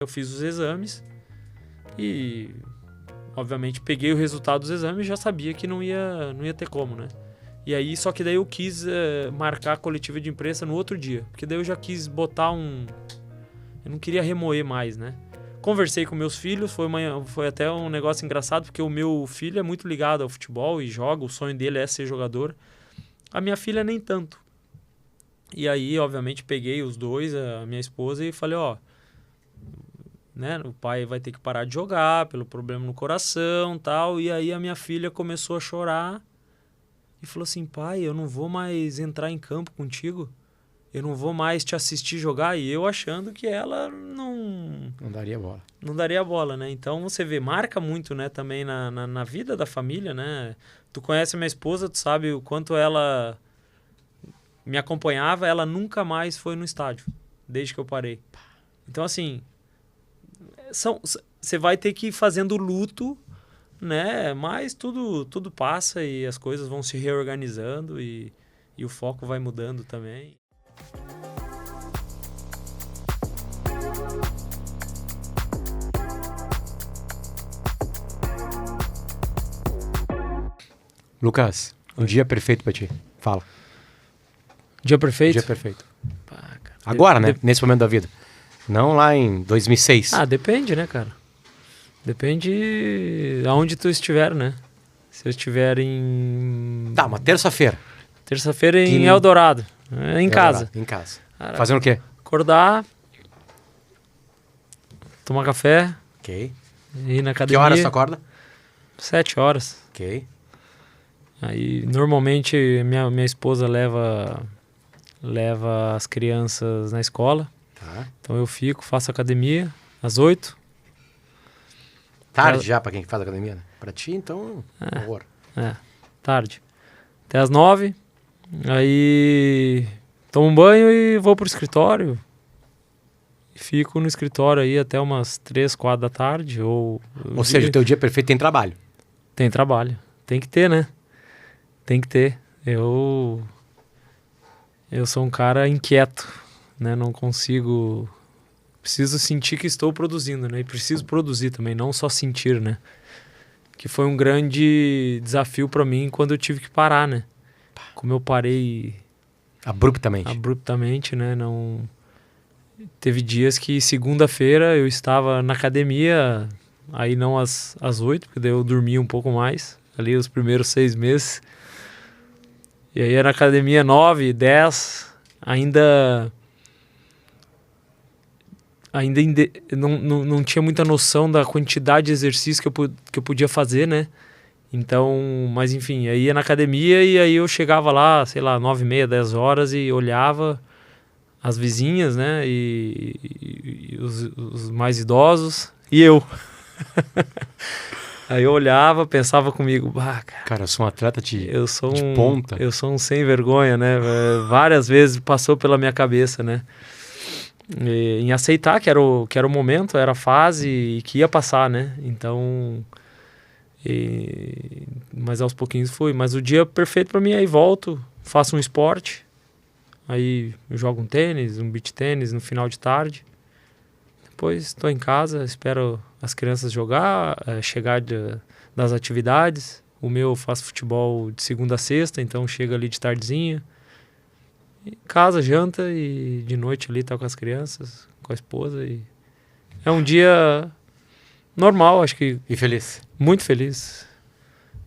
Eu fiz os exames e, obviamente, peguei o resultado dos exames e já sabia que não ia ter como, né? E aí, só que daí eu quis marcar a coletiva de imprensa no outro dia, porque daí eu já quis botar eu não queria remoer mais, né? Conversei com meus filhos, foi até um negócio engraçado, porque o meu filho é muito ligado ao futebol e joga, o sonho dele é ser jogador. A minha filha nem tanto. E aí, obviamente, peguei os dois, a minha esposa, e falei, né, o pai vai ter que parar de jogar pelo problema no coração e tal. E aí a minha filha começou a chorar e falou assim, pai, eu não vou mais entrar em campo contigo. Eu não vou mais te assistir jogar. E eu achando que ela não daria bola. Não daria bola, né? Então você vê, marca muito, né, também na vida da família, né? Tu conhece a minha esposa, tu sabe o quanto ela me acompanhava, ela nunca mais foi no estádio, desde que eu parei. Então, assim, você vai ter que ir fazendo luto, né? Mas tudo passa e as coisas vão se reorganizando e o foco vai mudando também. Lucas, um dia perfeito pra ti. Fala. Dia perfeito? Dia perfeito. Pá, cara. Agora, né? Nesse momento da vida. Não lá em 2006. Depende, né, cara? Depende aonde tu estiver, né? Se eu estiver em... Tá, uma terça-feira. Terça-feira em Eldorado. Em casa. Em casa. Caraca. Fazendo o quê? Acordar, tomar café, Ok. ir na academia. Que horas tu acorda? 7 horas. Ok. Aí, normalmente, minha esposa leva as crianças na escola. Tá. Então eu fico, faço academia às 8. Tarde já pra quem faz academia, né? Pra ti, então, horror. Tarde. Até às 9. Aí tomo um banho e vou pro escritório. E fico no escritório aí até umas 3, 4 da tarde. Ou seja, o teu dia perfeito tem trabalho. Tem trabalho. Tem que ter, né? Tem que ter. Eu sou um cara inquieto, né? Não consigo... Preciso sentir que estou produzindo, né? E preciso produzir também, não só sentir, né? Que foi um grande desafio para mim quando eu tive que parar, né? Como eu parei... Abruptamente, né? Não... Teve dias que segunda-feira eu estava na academia, aí não às 8, porque daí eu dormia um pouco mais, ali os primeiros 6 meses. E aí era na academia 9, 10, ainda não tinha muita noção da quantidade de exercício que eu podia fazer, né? Então, mas enfim, aí ia na academia e aí eu chegava lá, sei lá, 9h30, 10 horas e olhava as vizinhas, né? E os mais idosos e eu. Aí eu olhava, pensava comigo, cara, eu sou um atleta de ponta. Eu sou um sem vergonha, né? Várias vezes passou pela minha cabeça, né? Em aceitar que era o momento, era a fase e que ia passar, né? Então, mas aos pouquinhos foi. Mas o dia perfeito para mim, aí volto, faço um esporte, aí eu jogo um tênis, um beach tênis no final de tarde. Depois estou em casa, espero as crianças chegar das atividades. O meu faz futebol de segunda a sexta, então chega ali de tardezinha. Em casa, janta e de noite ali tá com as crianças, com a esposa. E é um dia normal, acho que... E feliz? Muito feliz.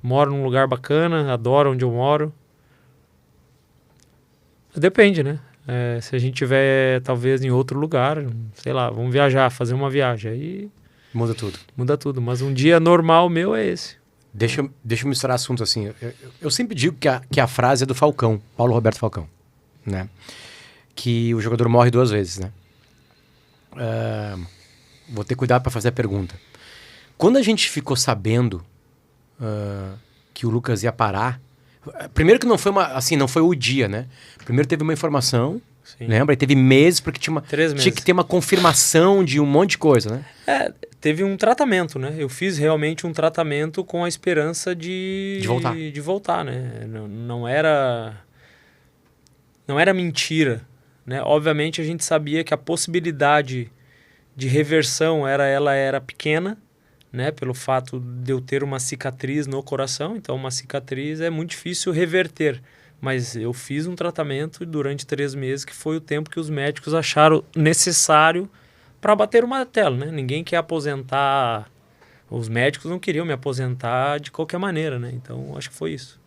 Moro num lugar bacana, adoro onde eu moro. Depende, né? Se a gente tiver, talvez, em outro lugar, sei lá, vamos viajar, fazer uma viagem, aí... Muda tudo. Muda tudo, mas um dia normal meu é esse. Deixa eu misturar assuntos assim. Eu sempre digo que a frase é do Falcão, Paulo Roberto Falcão, né? Que o jogador morre 2 vezes, né? Vou ter cuidado para fazer a pergunta. Quando a gente ficou sabendo que o Lucas ia parar, primeiro que não foi o dia, né? Primeiro teve uma informação, sim, lembra? E teve meses, porque tinha que ter uma confirmação de um monte de coisa, né? Teve um tratamento, né? Eu fiz realmente um tratamento com a esperança de voltar, né? Não era mentira, né? Obviamente a gente sabia que a possibilidade de reversão ela era pequena, né? Pelo fato de eu ter uma cicatriz no coração. Então, uma cicatriz é muito difícil reverter. Mas eu fiz um tratamento durante 3 meses, que foi o tempo que os médicos acharam necessário para bater o martelo, né? Ninguém quer aposentar... Os médicos não queriam me aposentar de qualquer maneira, né? Então, acho que foi isso.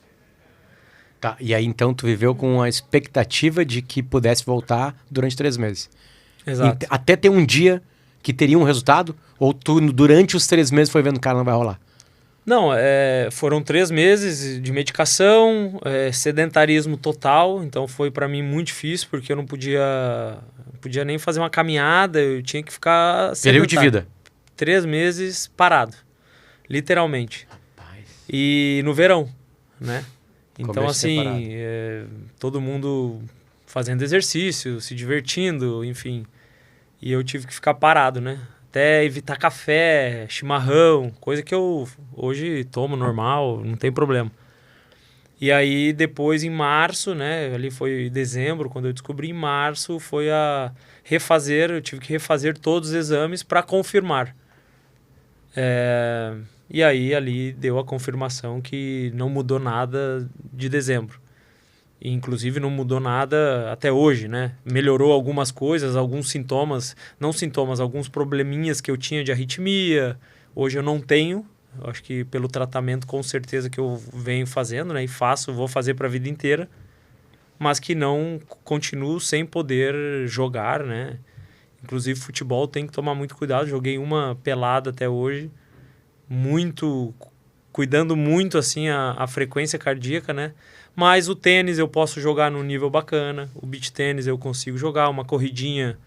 Tá, e aí então tu viveu com a expectativa de que pudesse voltar durante 3 meses. Exato. Até ter um dia que teria um resultado? Ou tu, durante os 3 meses, foi vendo, cara, não vai rolar? Não, foram 3 meses de medicação, sedentarismo total. Então, foi para mim muito difícil, porque eu não podia nem fazer uma caminhada, eu tinha que ficar Período de vida. 3 meses parado, literalmente. Rapaz. E no verão, né? Então, Começo assim, todo mundo fazendo exercício, se divertindo, enfim. E eu tive que ficar parado, né? Até evitar café, chimarrão, coisa que eu hoje tomo normal, não tem problema. E aí, depois, em março, né? Ali foi dezembro, quando eu descobri, em março, foi eu tive que refazer todos os exames para confirmar. E aí, ali deu a confirmação que não mudou nada de dezembro. E, inclusive, não mudou nada até hoje, né? Melhorou algumas coisas, alguns sintomas, não sintomas, alguns probleminhas que eu tinha de arritmia. Hoje eu não tenho. Eu acho que pelo tratamento, com certeza, que eu venho fazendo, né? E vou fazer para a vida inteira. Mas que não continuo sem poder jogar, né? Inclusive, futebol tem que tomar muito cuidado. Joguei uma pelada até hoje. Cuidando muito, assim, a frequência cardíaca, né? Mas o tênis eu posso jogar num nível bacana. O beach tênis eu consigo jogar. Uma corridinha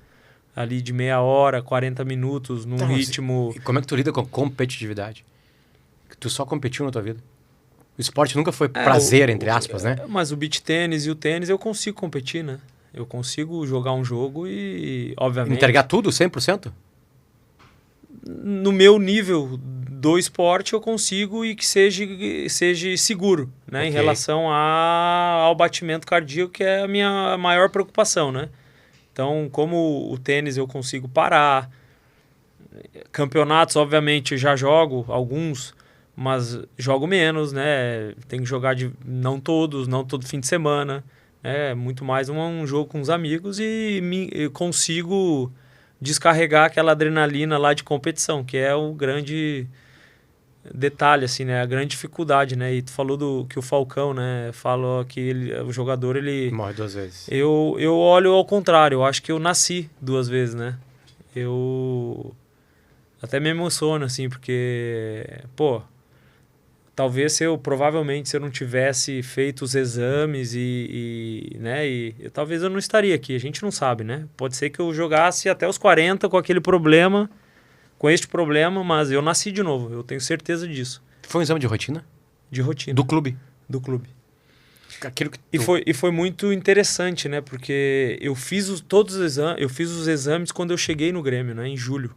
ali de meia hora, 40 minutos, num ritmo... E como é que tu lida com a competitividade? Tu só competiu na tua vida? O esporte nunca foi prazer, entre aspas, né? Mas o beach tênis e o tênis eu consigo competir, né? Eu consigo jogar um jogo e, obviamente... Entregar tudo, 100%? No meu nível do esporte eu consigo e que seja seguro, né? Okay. Em relação ao batimento cardíaco, que é a minha maior preocupação, né? Então, como o tênis eu consigo parar, campeonatos, obviamente, eu já jogo alguns, mas jogo menos, né? Tem que jogar não todo fim de semana, né? Muito mais um jogo com os amigos e eu consigo descarregar aquela adrenalina lá de competição, que é o grande detalhe, assim, né? A grande dificuldade, né? E tu falou que o Falcão, né? Falou que o jogador, ele... Morre 2 vezes. Eu olho ao contrário. Eu acho que eu nasci 2 vezes, né? Eu até me emociono, assim, porque... Pô, provavelmente, se eu não tivesse feito os exames né? Talvez eu não estaria aqui. A gente não sabe, né? Pode ser que eu jogasse até os 40 com aquele problema... com este problema, mas eu nasci de novo, eu tenho certeza disso. Foi um exame de rotina? De rotina. Do clube? Do clube. Aquilo que E foi muito interessante, né? Porque eu fiz todos os exames, eu fiz os exames quando eu cheguei no Grêmio, né? Em julho.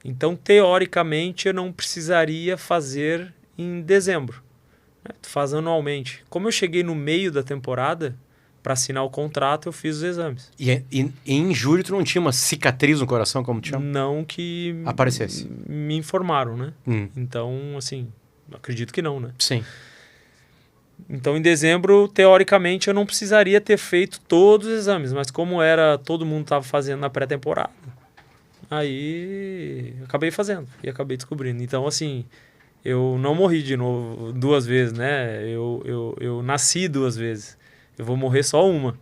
Então, teoricamente, eu não precisaria fazer em dezembro. Né? Tu faz anualmente. Como eu cheguei no meio da temporada, para assinar o contrato, eu fiz os exames. E em julho tu não tinha uma cicatriz no coração, como te chama? Não que... aparecesse. Me informaram, né? Então, assim, acredito que não, né? Sim. Então, em dezembro, teoricamente, eu não precisaria ter feito todos os exames, mas como todo mundo estava fazendo na pré-temporada, aí acabei fazendo e acabei descobrindo. Então, assim, eu não morri de novo 2 vezes, né? Eu nasci 2 vezes. Eu vou morrer só uma,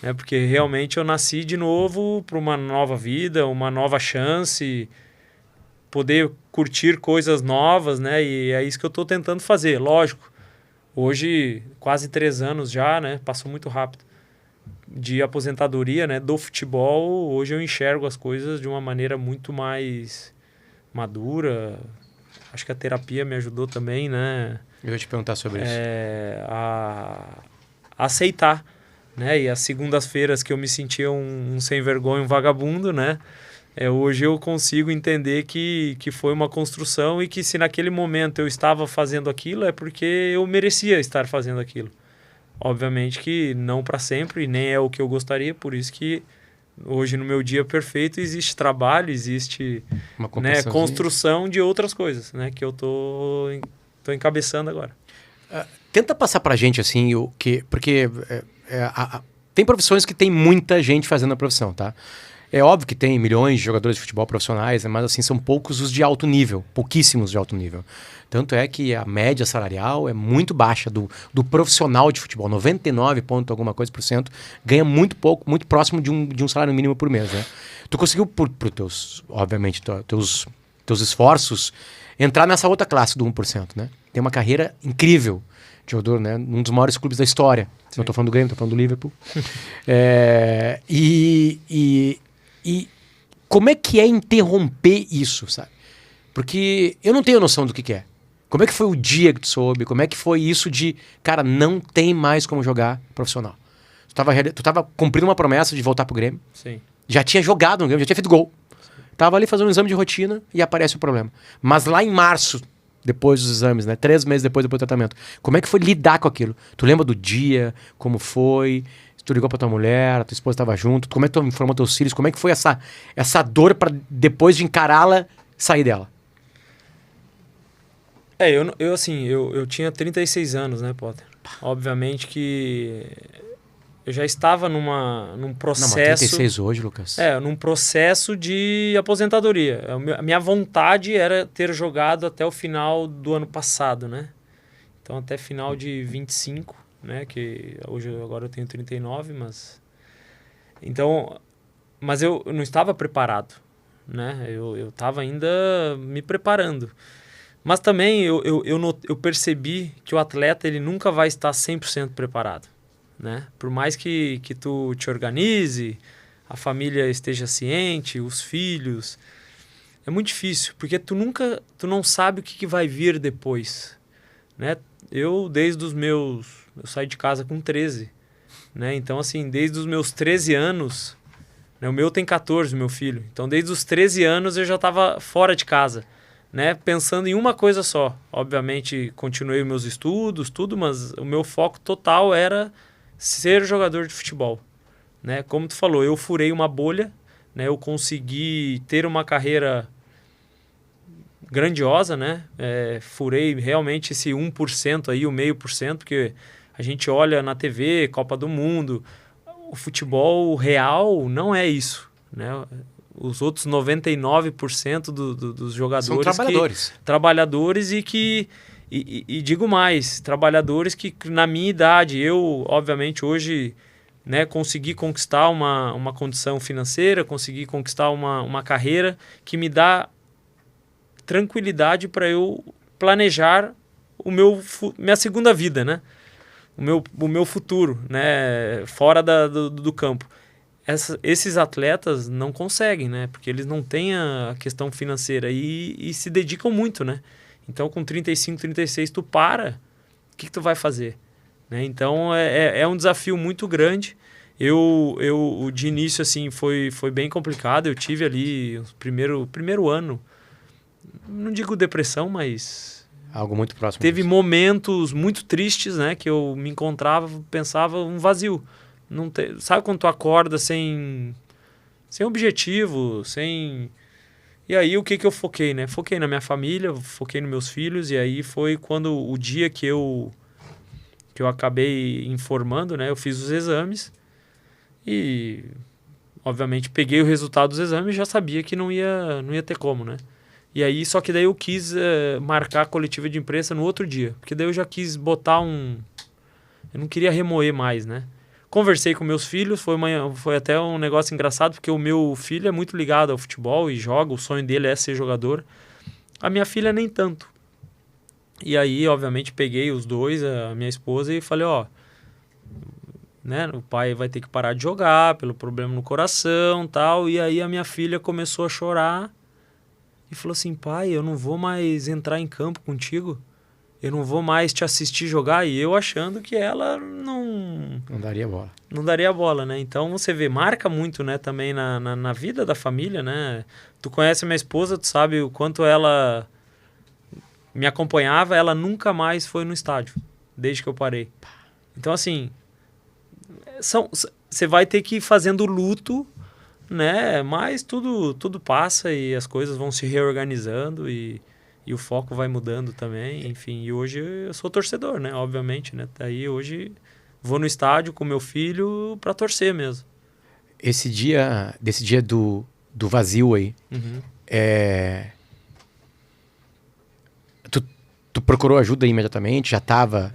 né? Porque realmente eu nasci de novo para uma nova vida, uma nova chance, poder curtir coisas novas, né? E é isso que eu estou tentando fazer, lógico. Hoje, quase 3 anos já, né? Passou muito rápido. De aposentadoria, né? Do futebol, hoje eu enxergo as coisas de uma maneira muito mais madura. Acho que a terapia me ajudou também, né? Eu ia te perguntar sobre isso. A aceitar, né? E as segundas-feiras que eu me sentia um sem vergonha, um vagabundo, né? Hoje eu consigo entender que foi uma construção e que se naquele momento eu estava fazendo aquilo é porque eu merecia estar fazendo aquilo. Obviamente que não para sempre, nem é o que eu gostaria, por isso que Hoje, no meu dia perfeito, existe trabalho, existe Uma né, construção de outras coisas, né? Que eu tô encabeçando agora. Tenta passar pra gente, assim, o que... Porque tem profissões que tem muita gente fazendo a profissão, tá? É óbvio que tem milhões de jogadores de futebol profissionais, né, mas assim, são poucos os de alto nível, pouquíssimos de alto nível. Tanto é que a média salarial é muito baixa do profissional de futebol. 99 ponto alguma coisa por cento ganha muito pouco, muito próximo de um salário mínimo por mês, né? Tu conseguiu, por teus, obviamente, teus esforços, entrar nessa outra classe do 1%, né? Tem uma carreira incrível de jogador, né? Um dos maiores clubes da história. Sim. Não estou falando do Grêmio, estou falando do Liverpool. E como é que é interromper isso, sabe? Porque eu não tenho noção do que é. Como é que foi o dia que tu soube? Como é que foi isso de, cara, não tem mais como jogar profissional? Tu tava cumprindo uma promessa de voltar pro Grêmio. Sim. Já tinha jogado no Grêmio, já tinha feito gol. Sim. Tava ali fazendo um exame de rotina e aparece o problema. Mas lá em março, depois dos exames, né? 3 meses depois do tratamento. Como é que foi lidar com aquilo? Tu lembra do dia? Como foi? Tu ligou pra tua mulher, a tua esposa estava junto, como é que tu informou teus filhos, como é que foi essa dor para depois de encará-la, sair dela? Eu tinha 36 anos, né, Potter? Obviamente que eu já estava num processo... Não, mas 36 hoje, Lucas? Num processo de aposentadoria. A minha vontade era ter jogado até o final do ano passado, né? Então, até final de 25... né, que agora eu tenho 39, mas eu não estava preparado, né? Eu estava ainda me preparando. Mas também eu percebi que o atleta ele nunca vai estar 100% preparado, né? Por mais que tu te organize, a família esteja ciente, os filhos, é muito difícil, porque tu não sabe o que vai vir depois, né? Eu saí de casa com 13, né? Então, assim, desde os meus 13 anos, né? O meu tem 14, meu filho. Então, desde os 13 anos eu já estava fora de casa, né? Pensando em uma coisa só. Obviamente, continuei meus estudos, tudo, mas o meu foco total era ser jogador de futebol, né? Como tu falou, eu furei uma bolha, né? Eu consegui ter uma carreira grandiosa, né? Furei realmente esse 1% aí, o 0,5%, porque a gente olha na TV, Copa do Mundo, o futebol real não é isso, né? Os outros 99% dos jogadores... São trabalhadores. Trabalhadores e digo mais, trabalhadores que na minha idade, eu obviamente hoje, né, consegui conquistar uma condição financeira, consegui conquistar uma carreira que me dá tranquilidade para eu planejar minha segunda vida, né? O meu futuro, né? Fora do campo. Esses atletas não conseguem, né? Porque eles não têm a questão financeira e se dedicam muito, né? Então, com 35, 36, tu para, o que tu vai fazer? Né? Então, é um desafio muito grande. De início, assim, foi bem complicado. Eu tive ali o primeiro ano, não digo depressão, mas... Algo muito próximo. Teve momentos muito tristes, né? Que eu me encontrava, pensava um vazio. Sabe quando tu acorda sem objetivo, sem... E aí o que eu foquei, né? Foquei na minha família, foquei nos meus filhos. E aí foi quando o dia que eu acabei informando, né? Eu fiz os exames e, obviamente, peguei o resultado dos exames e já sabia que não ia ter como, né? E aí, só que daí eu quis marcar a coletiva de imprensa no outro dia. Porque daí eu já quis botar eu não queria remoer mais, né? Conversei com meus filhos, foi até um negócio engraçado, porque o meu filho é muito ligado ao futebol e joga, o sonho dele é ser jogador. A minha filha nem tanto. E aí, obviamente, peguei os dois, a minha esposa, e falei, né, o pai vai ter que parar de jogar pelo problema no coração e tal. E aí a minha filha começou a chorar e falou assim, pai, eu não vou mais entrar em campo contigo. Eu não vou mais te assistir jogar. E eu achando que ela não daria bola. Não daria bola, né? Então, você vê, marca muito, né? Também na vida da família, né? Tu conhece a minha esposa, tu sabe o quanto ela me acompanhava. Ela nunca mais foi no estádio, desde que eu parei. Então, assim, você vai ter que ir fazendo luto né? Mas tudo passa e as coisas vão se reorganizando e o foco vai mudando também, enfim. E hoje eu sou torcedor, né? Obviamente, né? Daí hoje vou no estádio com meu filho para torcer mesmo. Desse dia do vazio aí, tu procurou ajuda imediatamente? Já estava...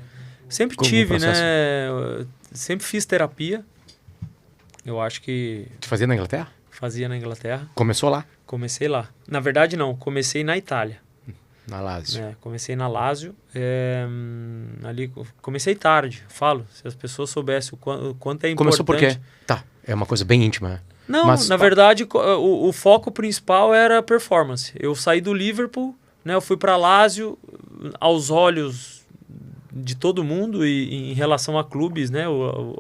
Sempre tive, né? Eu sempre fiz terapia. Eu acho que... Tu fazia na Inglaterra? Fazia na Inglaterra. Começou lá? Comecei lá. Na verdade, não. Comecei na Itália. Na Lazio. Comecei na Lazio. Ali, comecei tarde, falo. Se as pessoas soubessem o quanto é importante... Começou por quê? Tá, é uma coisa bem íntima. Não, na verdade, o foco principal era performance. Eu saí do Liverpool, né? Eu fui para Lazio, aos olhos de todo mundo e em relação a clubes, né? Eu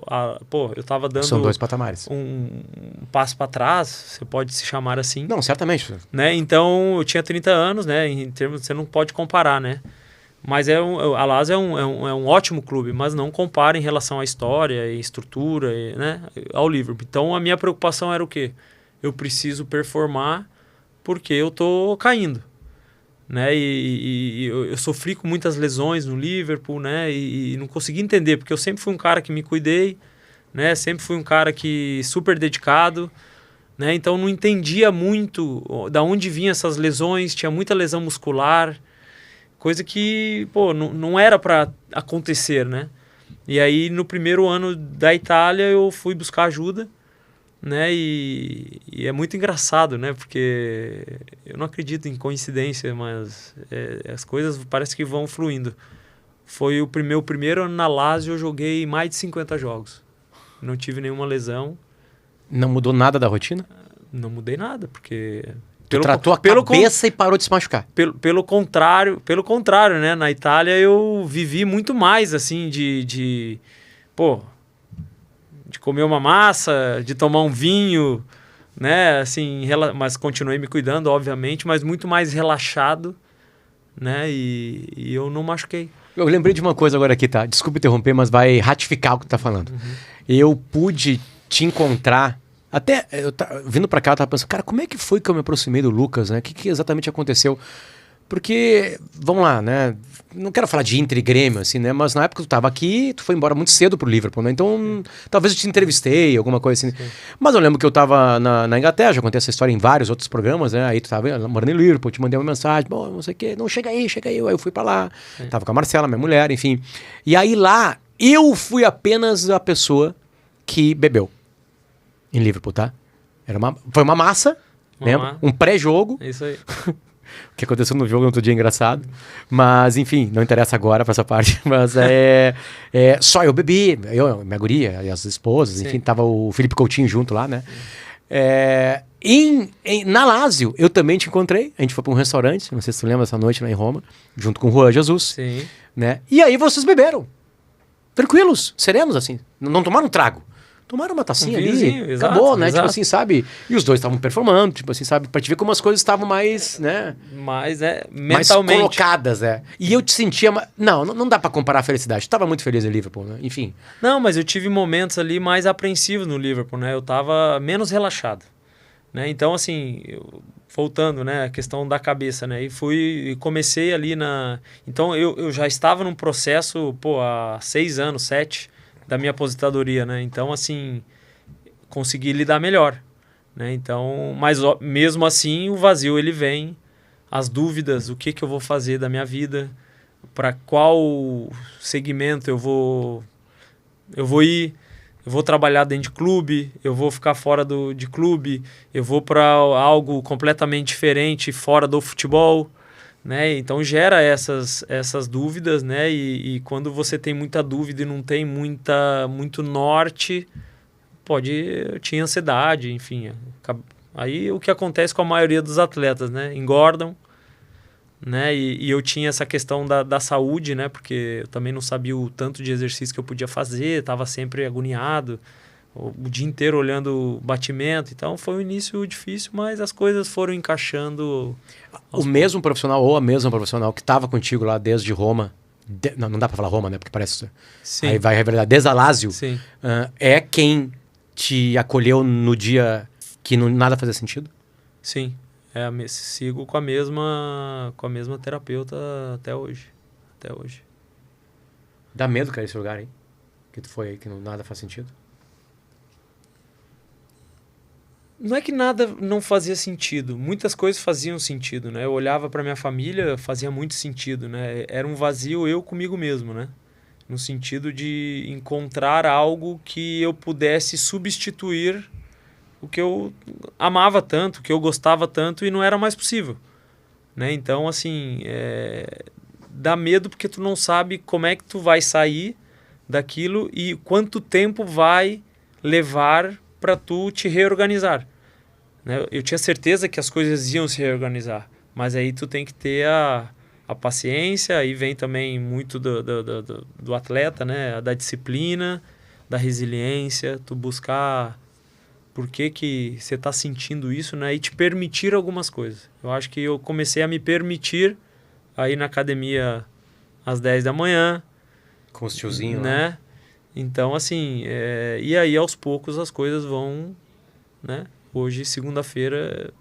tava dando... São 2 patamares. Um passo para trás, você pode se chamar assim. Não, certamente. Né? Então, eu tinha 30 anos, né? Em termos, você não pode comparar, né? Mas a Lazio é um ótimo clube, mas não compara em relação à história e estrutura, né? Ao Liverpool. Então, a minha preocupação era o quê? Eu preciso performar porque eu tô caindo. Né? E eu sofri com muitas lesões no Liverpool, né? E não consegui entender, porque eu sempre fui um cara que me cuidei, né? Sempre fui um cara que super dedicado, né? Então não entendia muito da onde vinham essas lesões, tinha muita lesão muscular, coisa que, pô, não era para acontecer, né? E aí no primeiro ano da Itália eu fui buscar ajuda, né? E é muito engraçado, né? Porque eu não acredito em coincidência, mas as coisas parece que vão fluindo. Foi o meu primeiro ano na Lazio, eu joguei mais de 50 jogos. Não tive nenhuma lesão. Não mudou nada da rotina? Não mudei nada, porque... Tu tratou a cabeça e parou de se machucar. Pelo contrário, né? Na Itália eu vivi muito mais, assim, de comer uma massa, de tomar um vinho, né? Assim, mas continuei me cuidando, obviamente, mas muito mais relaxado, né? E eu não machuquei. Eu lembrei de uma coisa agora aqui, tá? Desculpa interromper, mas vai ratificar o que tu tá falando. Eu pude te encontrar... Até, vindo pra cá, eu tava pensando, cara, como é que foi que eu me aproximei do Lucas, né? O que exatamente aconteceu? Porque, vamos lá, né? Não quero falar de Inter e Grêmio, assim, né? Mas na época que tu tava aqui, tu foi embora muito cedo pro Liverpool, né? Então, talvez eu te entrevistei, alguma coisa assim. Sim. Mas eu lembro que eu tava na Inglaterra, já contei essa história em vários outros programas, né? Aí tu tava morando em Liverpool, te mandei uma mensagem, bom, não sei o quê, não, chega aí. Aí eu fui pra lá, tava com a Marcela, minha mulher, enfim. E aí lá, eu fui apenas a pessoa que bebeu. Em Liverpool, tá? Foi uma massa, lembra? Um pré-jogo. Isso aí. O que aconteceu no jogo no outro dia é engraçado. Mas, enfim, não interessa agora pra essa parte. Mas só eu bebi, minha guria e as esposas, enfim, tava o Felipe Coutinho junto lá, né? Na Lazio, eu também te encontrei. A gente foi pra um restaurante, não sei se tu lembra, essa noite lá em Roma, junto com o Juan Jesus. Sim. Né? E aí vocês beberam. Tranquilos, serenos, assim. Não tomaram um trago. Tomaram uma tacinha ali, exato, acabou, né? Exato. Tipo assim, sabe? E os dois estavam performando, tipo assim, sabe? Pra te ver como as coisas estavam mais, né? Mentalmente. Mais colocadas, né? E eu te sentia... Não dá pra comparar a felicidade. Eu tava muito feliz em Liverpool, né? Enfim. Não, mas eu tive momentos ali mais apreensivos no Liverpool, né? Eu tava menos relaxado, né? Então, assim, voltando, né? A questão da cabeça, né? E comecei ali na... Então, eu já estava num processo, há 6 anos, 7... da minha aposentadoria, né? Então, assim, consegui lidar melhor, né? Então, mas mesmo assim, o vazio, ele vem, as dúvidas, o que eu vou fazer da minha vida, para qual segmento eu vou ir, eu vou trabalhar dentro de clube, eu vou ficar fora de clube, eu vou para algo completamente diferente, fora do futebol, né? Então gera essas dúvidas, né? E quando você tem muita dúvida e não tem muito norte, tinha ansiedade, enfim. Aí o que acontece com a maioria dos atletas, né? Engordam, né? E eu tinha essa questão da saúde, né? Porque eu também não sabia o tanto de exercício que eu podia fazer, estava sempre agoniado, o dia inteiro olhando o batimento. Então foi um início difícil, mas as coisas foram encaixando. O mesmo profissional ou a mesma profissional que estava contigo lá desde Roma, não dá para falar Roma, né? Porque parece... Sim. Aí vai revelar, desde a Lazio, Sim. É quem te acolheu no dia que nada fazia sentido? Sim. Sigo com a mesma terapeuta até hoje. Até hoje. Dá medo, cara, esse lugar aí? Que tu foi aí, que nada faz sentido? Não é que nada não fazia sentido. Muitas coisas faziam sentido, né? Eu olhava para minha família, fazia muito sentido, né? Era um vazio eu comigo mesmo, né? No sentido de encontrar algo que eu pudesse substituir o que eu amava tanto, o que eu gostava tanto e não era mais possível, né? Então, assim, dá medo porque tu não sabe como é que tu vai sair daquilo e quanto tempo vai levar para tu te reorganizar, né? Eu tinha certeza que as coisas iam se reorganizar, mas aí tu tem que ter a paciência, aí vem também muito do atleta, né? Da disciplina, da resiliência, tu buscar por que você está sentindo isso, né? E te permitir algumas coisas. Eu acho que eu comecei a me permitir a ir na academia às 10 da manhã. Com os tiozinhos, né? Então, assim, e aí aos poucos as coisas vão, né? Hoje, segunda-feira,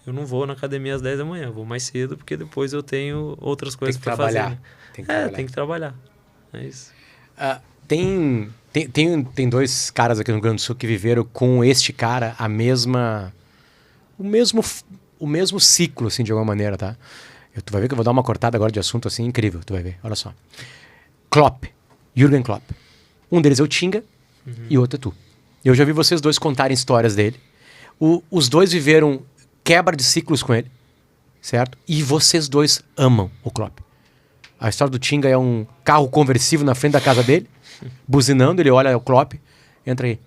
eu não vou na academia às 10 da manhã. Eu vou mais cedo, porque depois eu tenho outras coisas para fazer. Né? Tem que trabalhar. Tem que trabalhar. É isso. Tem dois caras aqui no Rio Grande do Sul que viveram com este cara o mesmo ciclo, assim, de alguma maneira, tá? Tu vai ver que eu vou dar uma cortada agora de assunto, assim, incrível, tu vai ver. Olha só. Klopp, Jürgen Klopp. Um deles é o Tinga e o outro é tu. Eu já vi vocês dois contarem histórias dele. Os dois viveram quebra de ciclos com ele, certo? E vocês dois amam o Klopp. A história do Tinga é um carro conversível na frente da casa dele, buzinando, ele olha o Klopp, entra aí.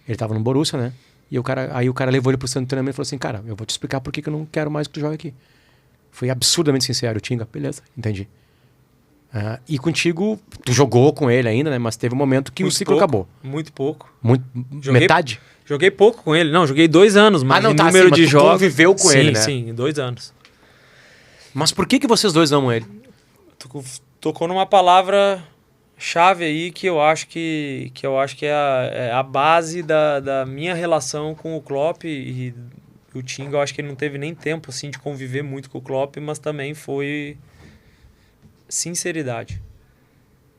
Ele tava no Borussia, né? E aí o cara levou ele pro centro de treinamento e falou assim, cara, eu vou te explicar por que eu não quero mais que tu jogue aqui. Foi absurdamente sincero, o Tinga. Beleza, entendi. E contigo, tu jogou com ele ainda, né? Mas teve um momento que o ciclo acabou. Muito pouco. Metade? Joguei pouco com ele. Não, joguei 2 anos, mas em número de jogos... conviveu com ele, né? Sim, 2 anos. Mas por que vocês dois amam ele? Tu tocou numa palavra chave aí que eu acho que é a base da minha relação com o Klopp e o Tinga. Eu acho que ele não teve nem tempo assim de conviver muito com o Klopp, mas também foi sinceridade.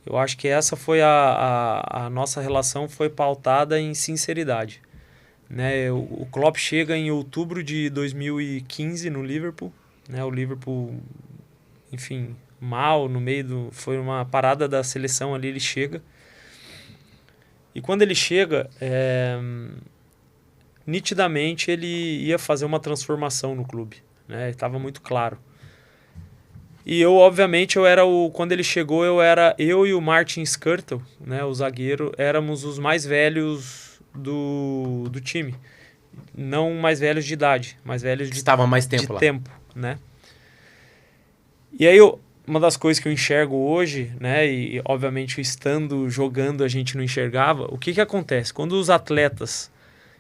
Eu acho que essa foi a nossa relação foi pautada em sinceridade, né? O Klopp chega em outubro de 2015 no Liverpool, né? O Liverpool, enfim, mal no meio foi uma parada da seleção ali, ele chega. E quando ele chega, nitidamente ele ia fazer uma transformação no clube, né? Estava muito claro. E eu, obviamente, quando ele chegou, eu e o Martin Skrtel, né, o zagueiro, éramos os mais velhos do time. Não mais velhos de idade, mais velhos Estava mais tempo lá. Tempo, né? E aí, uma das coisas que eu enxergo hoje, né, e obviamente estando jogando a gente não enxergava, o que acontece? Quando os atletas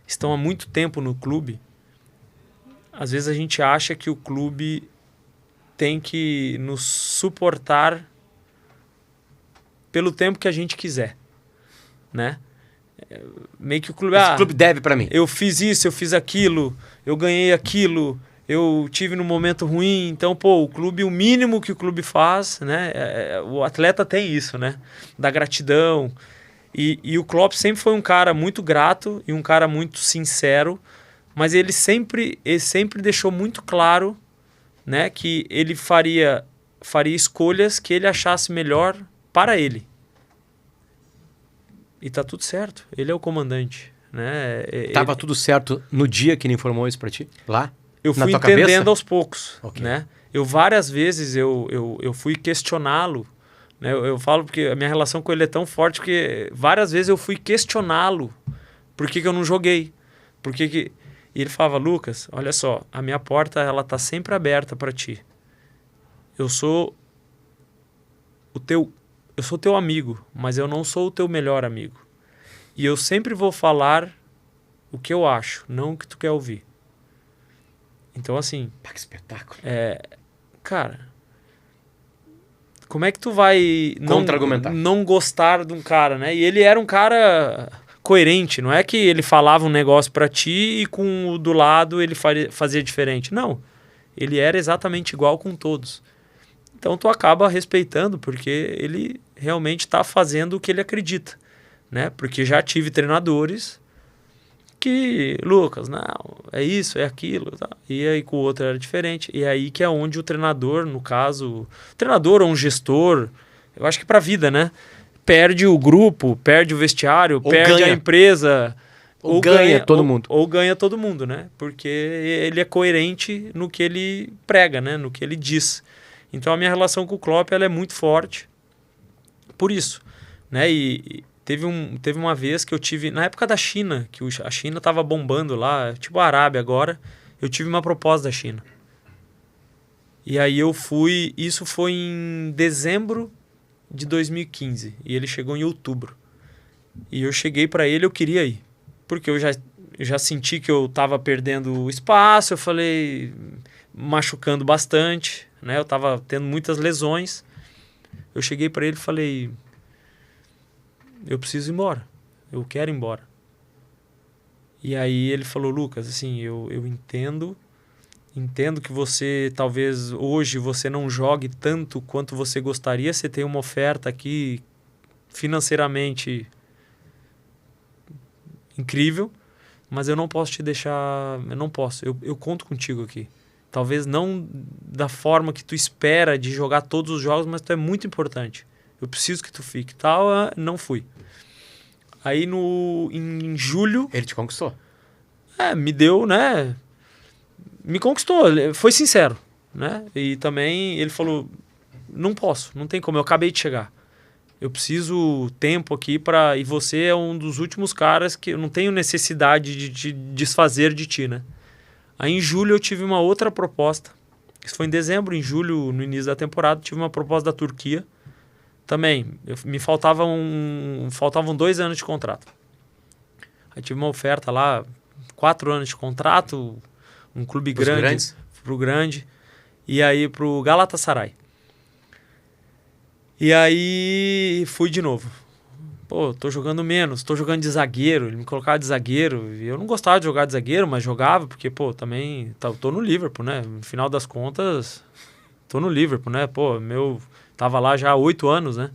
estão há muito tempo no clube, às vezes a gente acha que o clube tem que nos suportar pelo tempo que a gente quiser, né? Meio que o clube... Esse clube deve pra mim. Eu fiz isso, eu fiz aquilo, eu ganhei aquilo, eu tive num momento ruim. Então, o clube, o mínimo que o clube faz, né? O atleta tem isso, né? Da gratidão. E o Klopp sempre foi um cara muito grato e um cara muito sincero, mas ele sempre deixou muito claro, né, que ele faria escolhas que ele achasse melhor para ele. E tá tudo certo. Ele é o comandante, né? Tava tudo certo no dia que ele informou isso para ti? Lá? Eu fui entendendo aos poucos, né? Eu várias vezes eu fui questioná-lo, né? Eu falo porque a minha relação com ele é tão forte que várias vezes eu fui questioná-lo por que eu não joguei. E ele falava, Lucas, olha só, a minha porta ela tá sempre aberta para ti. Eu sou teu amigo, mas eu não sou o teu melhor amigo. E eu sempre vou falar o que eu acho, não o que tu quer ouvir. Então, assim... Que espetáculo. Cara, como é que tu vai contra-argumentar? Não gostar de um cara, né? E ele era um cara coerente. Não é que ele falava um negócio para ti e com o do lado ele fazia diferente. Não. Ele era exatamente igual com todos. Então tu acaba respeitando, porque ele realmente está fazendo o que ele acredita, né? Porque já tive treinadores que, Lucas, não, é isso, é aquilo, tá? E aí com o outro era diferente. E aí que é onde o treinador, no caso, o treinador ou um gestor, eu acho que para a vida, né? Perde o grupo, perde o vestiário, Ou perde ganha. a empresa. Ou ganha todo mundo. Ou ganha todo mundo, né? Porque ele é coerente no que ele prega, né? No que ele diz. Então a minha relação com o Klopp ela é muito forte por isso, né? E teve uma vez que eu tive, na época da China, que a China estava bombando lá, tipo a Arábia agora, eu tive uma proposta da China. E aí eu fui, isso foi em dezembro de 2015 e ele chegou em outubro. E eu cheguei para ele, eu queria ir, porque eu já senti que eu estava perdendo espaço, eu falei, machucando bastante, né? Eu estava tendo muitas lesões. Eu cheguei para ele e falei, eu preciso ir embora, eu quero ir embora. E aí ele falou, Lucas, assim, eu entendo que você, talvez hoje você não jogue tanto quanto você gostaria, você tem uma oferta aqui financeiramente incrível, mas eu não posso te deixar, eu não posso, eu conto contigo aqui. Talvez não da forma que tu espera de jogar todos os jogos, mas tu é muito importante. Eu preciso que tu fique. Tal, não fui. Aí em julho... Ele te conquistou. Me deu, né? Me conquistou. Foi sincero, né? E também ele falou, não posso, não tem como, eu acabei de chegar. Eu preciso tempo aqui para... E você é um dos últimos caras que eu não tenho necessidade de te desfazer de ti, né? Aí em julho eu tive uma outra proposta. Isso foi em dezembro. Em julho, no início da temporada, tive uma proposta da Turquia. Também, me faltavam 2 anos de contrato. Aí tive uma oferta lá, 4 anos de contrato, um clube grande, pro grande, e aí pro Galatasaray. E aí fui de novo. Pô, tô jogando menos, tô jogando de zagueiro, ele me colocava de zagueiro, e eu não gostava de jogar de zagueiro, mas jogava, porque, pô, também tô no Liverpool, né? No final das contas, tô no Liverpool, né? Pô, tava lá já há 8 anos, né?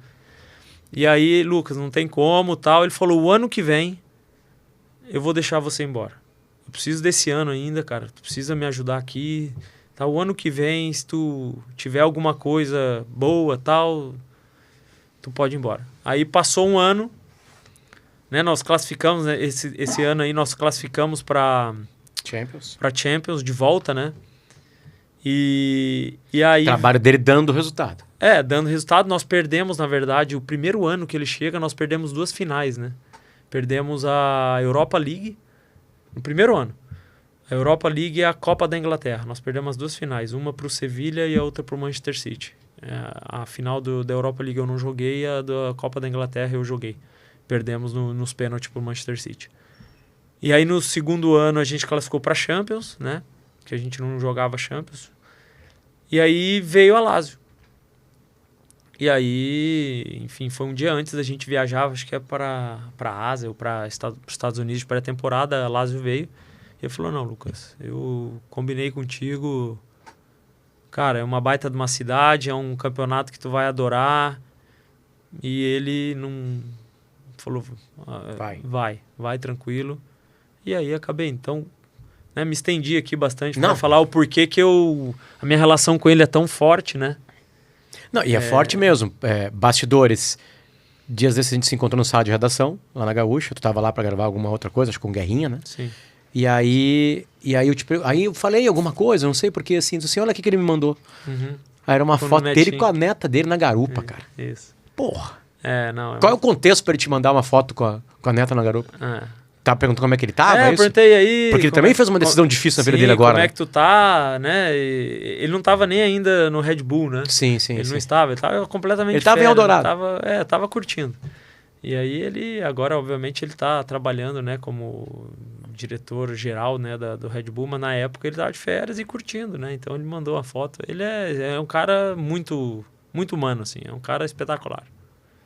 E aí, Lucas, não tem como, tal. Ele falou, o ano que vem, eu vou deixar você embora. Eu preciso desse ano ainda, cara, tu precisa me ajudar aqui, tá? O ano que vem, se tu tiver alguma coisa boa, tal, tu pode ir embora. Aí passou um ano, né? Nós classificamos, né? Esse ano aí nós classificamos para Champions de volta, né? E aí... Trabalho dele dando resultado. Dando resultado. Nós perdemos, na verdade, o primeiro ano que ele chega, nós perdemos 2 finais, né? Perdemos a Europa League no primeiro ano. A Europa League e a Copa da Inglaterra. Nós perdemos as 2 finais, uma para o Sevilha e a outra para o Manchester City. A final da Europa League eu não joguei, a da Copa da Inglaterra eu joguei. Perdemos nos pênaltis para o Manchester City. E aí no segundo ano a gente classificou para Champions, né? Que a gente não jogava Champions. E aí veio a Lazio. E aí, enfim, foi um dia antes da gente viajar, acho que é para a Ásia ou para os Estados Unidos para a temporada, a Lazio veio. E ele falou, não, Lucas, eu combinei contigo, cara, é uma baita de uma cidade, é um campeonato que tu vai adorar. E ele não... Falou, vai tranquilo. E aí acabei, então... Né, me estendi aqui bastante para falar o porquê que a minha relação com ele é tão forte, né? Não, e é forte mesmo. Bastidores. Dias desses a gente se encontrou no sala de redação, lá na Gaúcha. Tu tava lá para gravar alguma outra coisa, acho que com Guerrinha, né? Sim. E aí eu falei alguma coisa, não sei porque, assim, olha aqui que ele me mandou. Uhum. Aí era uma foto dele com a neta dele na garupa, cara. Isso. Porra. Qual é o contexto para ele te mandar uma foto com a neta na garupa? Tá perguntando como é que ele tava, eu perguntei aí... Porque ele também fez uma decisão difícil na vida dele agora. Como é que tu tá, né? Ele não tava nem ainda no Red Bull, né? Sim. Ele não estava, ele tava completamente Ele tava em Eldorado. Tava curtindo. E aí ele, agora, obviamente, ele tá trabalhando, né? Como diretor-geral, né? Do Red Bull, mas na época ele tava de férias e curtindo, né? Então ele mandou a foto. Ele é um cara muito, muito humano, assim. É um cara espetacular.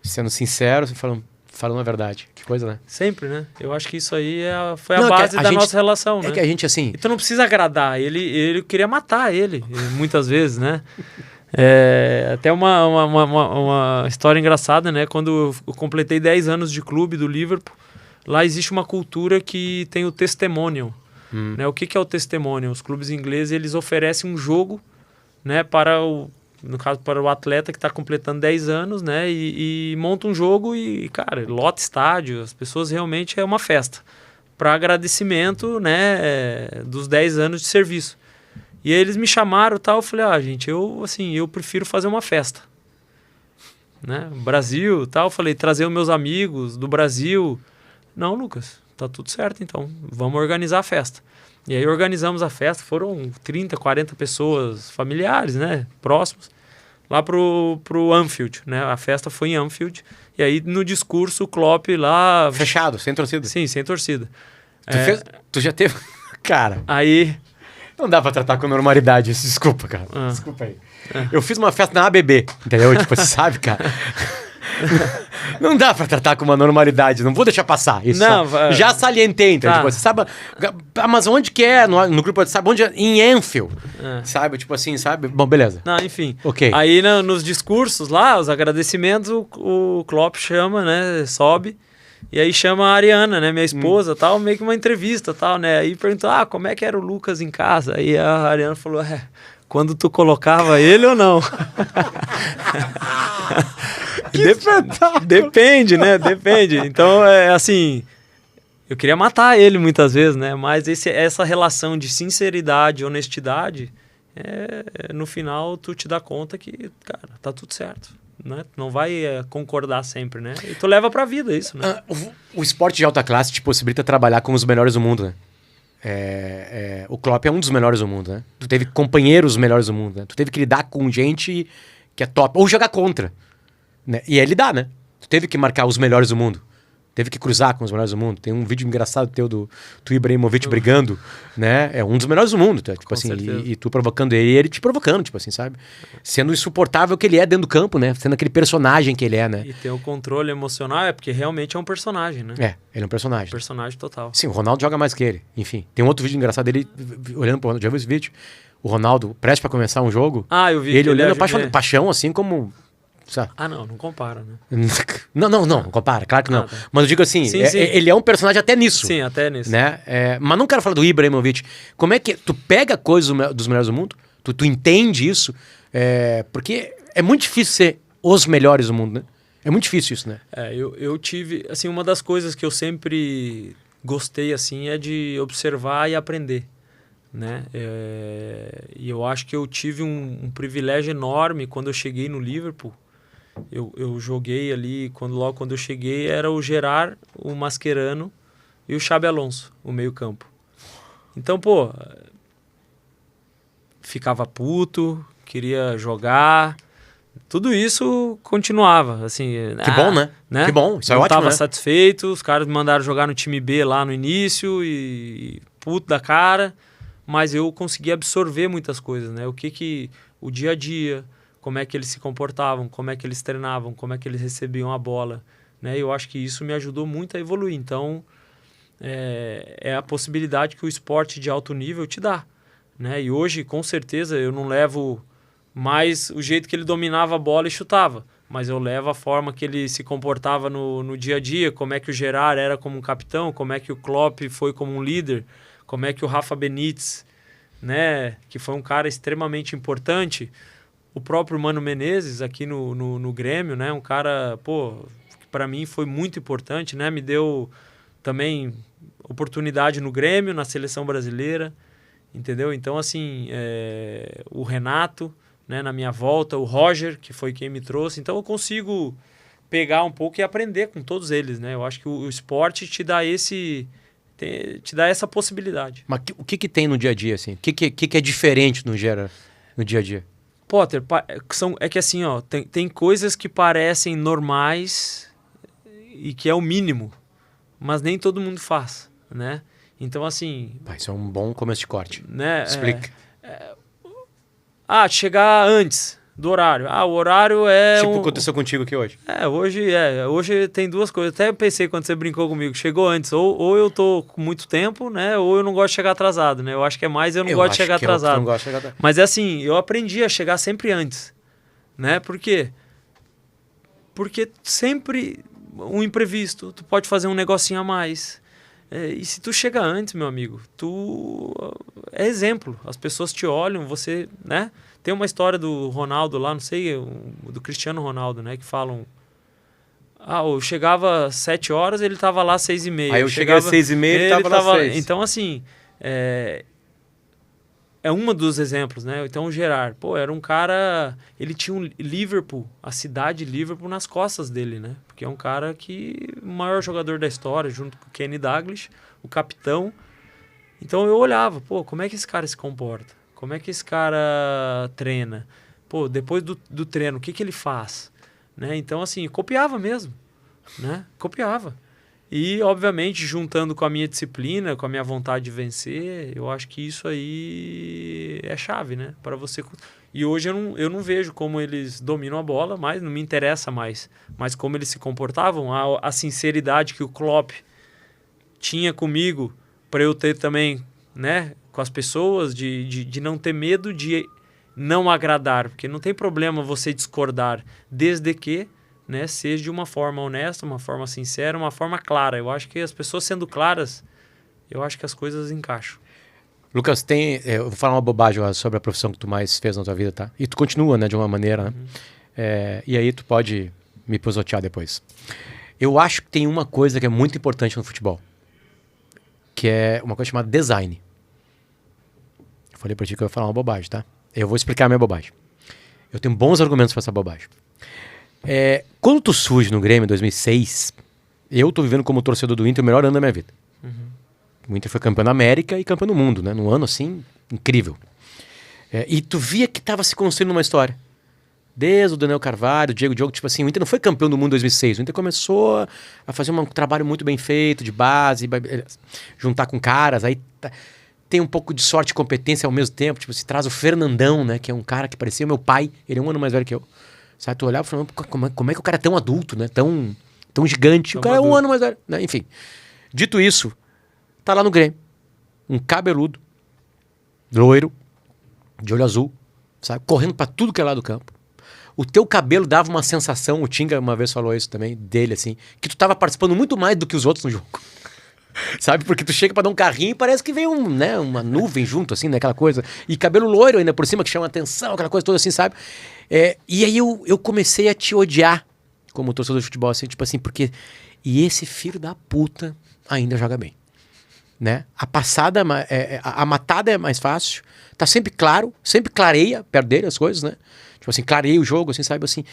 Sendo sincero, você falando... falando a verdade. Que coisa, né? Sempre, né? Eu acho que isso aí foi a base da nossa relação, né? É que a gente, assim... E tu não precisa agradar. Ele queria matar ele, muitas vezes, né? Até uma história engraçada, né? Quando eu completei 10 anos de clube do Liverpool, lá existe uma cultura que tem o testimonial. Né? O que é o testimonial? Os clubes ingleses, eles oferecem um jogo, né, no caso, para o atleta que está completando 10 anos, né, e monta um jogo e, cara, lota estádio, as pessoas realmente é uma festa para agradecimento, né, dos 10 anos de serviço. E aí eles me chamaram e tal, eu falei, gente, eu prefiro fazer uma festa, né, Brasil tal, eu falei, trazer os meus amigos do Brasil. Não, Lucas, tá tudo certo então, vamos organizar a festa. E aí organizamos a festa, foram 30, 40 pessoas familiares, né, próximos, lá pro Anfield, né, a festa foi em Anfield, e aí no discurso o Klopp lá... Fechado, sem torcida? Sim, sem torcida. Tu já teve... Cara... Aí... Não dá pra tratar com normalidade isso, desculpa, cara, desculpa aí. Eu fiz uma festa na ABB, entendeu? Tipo, você sabe, cara... Não dá pra tratar com uma normalidade, não vou deixar passar isso. Não, já salientei, então, tipo, você sabe, mas onde que é? No grupo, sabe onde é? Em Anfield, sabe? Tipo assim, sabe? Bom, beleza. Não, enfim. Ok. Aí nos discursos lá, os agradecimentos, o Klopp chama, né? Sobe. E aí chama a Ariana, né? Minha esposa, tal, meio que uma entrevista, tal, né? Aí perguntou, como é que era o Lucas em casa? Aí a Ariana falou, quando tu colocava ele ou não? Depende, né? Depende. Então, assim, eu queria matar ele muitas vezes, né? Mas essa relação de sinceridade, honestidade, no final tu te dá conta que, cara, tá tudo certo, né? Não vai concordar sempre, né? E tu leva pra vida isso, né? O esporte de alta classe te possibilita trabalhar com os melhores do mundo, né? O Klopp é um dos melhores do mundo, né? Tu teve companheiros melhores do mundo, né? Tu teve que lidar com gente que é top, ou jogar contra, né? E ele dá, né? Tu teve que marcar os melhores do mundo. Teve que cruzar com os melhores do mundo. Tem um vídeo engraçado teu do Ibrahimovic brigando, né? É um dos melhores do mundo, tá? Tipo assim, e tu provocando ele e ele te provocando, tipo assim, sabe? Sendo insuportável que ele é dentro do campo, né? Sendo aquele personagem que ele é, né? E ter o controle emocional porque realmente é um personagem, né? Ele é um personagem. Personagem total. Sim, o Ronaldo joga mais que ele. Enfim, tem um outro vídeo engraçado dele olhando pro Ronaldo. Já viu esse vídeo? O Ronaldo, prestes pra começar um jogo. Eu vi. Ele olhando paixão, assim como... Sabe? Não compara, né? Não compara, claro que não. Tá. Mas eu digo assim, sim. ele é um personagem até nisso. Sim, até nisso. Né? Mas não quero falar do Ibrahimovic. Como é que tu pega coisas dos melhores do mundo, tu entende isso, porque é muito difícil ser os melhores do mundo, né? É muito difícil isso, né? Eu tive, assim, uma das coisas que eu sempre gostei, assim, é de observar e aprender, né? E eu acho que eu tive um privilégio enorme quando eu cheguei no Liverpool. Eu joguei ali, logo quando eu cheguei, era o Gerrard, o Mascherano e o Xabi Alonso, o meio-campo. Então, ficava puto, queria jogar, tudo isso continuava, assim... Que bom, né? Que bom, isso é ótimo, tava né? satisfeito, os caras me mandaram jogar no time B lá no início e puto da cara, mas eu consegui absorver muitas coisas, né? O dia a dia... como é que eles se comportavam, como é que eles treinavam, como é que eles recebiam a bola, né? Eu acho que isso me ajudou muito a evoluir. Então, é a possibilidade que o esporte de alto nível te dá, né? E hoje, com certeza, eu não levo mais o jeito que ele dominava a bola e chutava, mas eu levo a forma que ele se comportava no dia a dia, como é que o Gerrard era como um capitão, como é que o Klopp foi como um líder, como é que o Rafa Benítez, né, que foi um cara extremamente importante... O próprio Mano Menezes aqui no Grêmio, né? Um cara, que para mim foi muito importante, né? Me deu também oportunidade no Grêmio, na seleção brasileira, entendeu? Então, assim, o Renato, né? Na minha volta, o Roger, que foi quem me trouxe. Então, eu consigo pegar um pouco e aprender com todos eles, né? Eu acho que o esporte te dá essa possibilidade. Mas o que tem no dia a dia, assim? O que é diferente no dia a dia? Potter, é que assim, tem coisas que parecem normais e que é o mínimo, mas nem todo mundo faz, né? Então, assim... Isso é um bom começo de corte. Né? Explica. Chegar antes do horário. Ah, o horário é... Tipo, aconteceu contigo aqui hoje. Hoje tem duas coisas. Até pensei quando você brincou comigo, chegou antes. Ou eu tô com muito tempo, né? Ou eu não gosto de chegar atrasado, né? Eu acho que é mais eu não gosto de chegar atrasado. Não gosto de chegar atrasado. Mas é assim, eu aprendi a chegar sempre antes, né? Por quê? Porque sempre um imprevisto, tu pode fazer um negocinho a mais. E se tu chega antes, meu amigo, tu é exemplo. As pessoas te olham, você, né? Tem uma história do Ronaldo lá, não sei, do Cristiano Ronaldo, né? Que falam... eu chegava às 7 horas, ele tava lá às 6h30. Aí eu cheguei às 6h30, ele tava lá às 6. Então, assim, é um dos exemplos, né? Então, o Gerard, era um cara... Ele tinha um Liverpool, a cidade de Liverpool nas costas dele, né? Porque é um cara o maior jogador da história, junto com o Kenny Dalglish, o capitão. Então, eu olhava, como é que esse cara se comporta? Como é que esse cara treina? Depois do treino, o que ele faz? Né? Então, assim, copiava mesmo, né? Copiava. E, obviamente, juntando com a minha disciplina, com a minha vontade de vencer, eu acho que isso aí é chave, né? Para você... E hoje eu não vejo como eles dominam a bola, mas não me interessa mais. Mas como eles se comportavam, a sinceridade que o Klopp tinha comigo, para eu ter também, né? Com as pessoas, de não ter medo de não agradar. Porque não tem problema você discordar, desde que... né, seja de uma forma honesta, uma forma sincera, uma forma clara. Eu acho que as pessoas sendo claras, eu acho que as coisas encaixam. Lucas, eu vou falar uma bobagem sobre a profissão que tu mais fez na tua vida, tá? E tu continua, né, de uma maneira, né? E aí tu pode me pisotear depois. Eu acho que tem uma coisa que é muito importante no futebol, que é uma coisa chamada design. Eu falei pra ti que eu ia falar uma bobagem, tá? Eu vou explicar a minha bobagem. Eu tenho bons argumentos pra essa bobagem. Quando tu surge no Grêmio em 2006, eu tô vivendo como torcedor do Inter o melhor ano da minha vida. O Inter foi campeão da América e campeão do mundo, né? Num ano assim, incrível. E tu via que tava se construindo uma história. Desde o Daniel Carvalho, o Diego Diogo, tipo assim, o Inter não foi campeão do mundo em 2006. O Inter começou a fazer um trabalho muito bem feito, de base, juntar com caras, aí tem um pouco de sorte e competência ao mesmo tempo. Tipo, se traz o Fernandão, né? Que é um cara que parecia meu pai, ele é um ano mais velho que eu. Sabe, tu olhava e falava, como é que o cara é tão adulto, né? Tão gigante. O cara é um ano mais velho, né? Enfim. Dito isso, tá lá no Grêmio. Um cabeludo, loiro, de olho azul, sabe? Correndo pra tudo que é lá do campo. O teu cabelo dava uma sensação, o Tinga uma vez falou isso também, dele, assim, que tu tava participando muito mais do que os outros no jogo. Sabe? Porque tu chega pra dar um carrinho e parece que veio uma nuvem junto, assim, né? Aquela coisa. E cabelo loiro ainda por cima, que chama atenção, aquela coisa toda assim, sabe? E aí eu comecei a te odiar como torcedor de futebol, assim, tipo assim, porque... E esse filho da puta ainda joga bem, né? A passada, a matada é mais fácil, tá sempre claro, sempre clareia perto dele as coisas, né? Tipo assim, clareia o jogo, assim, sabe? Assim,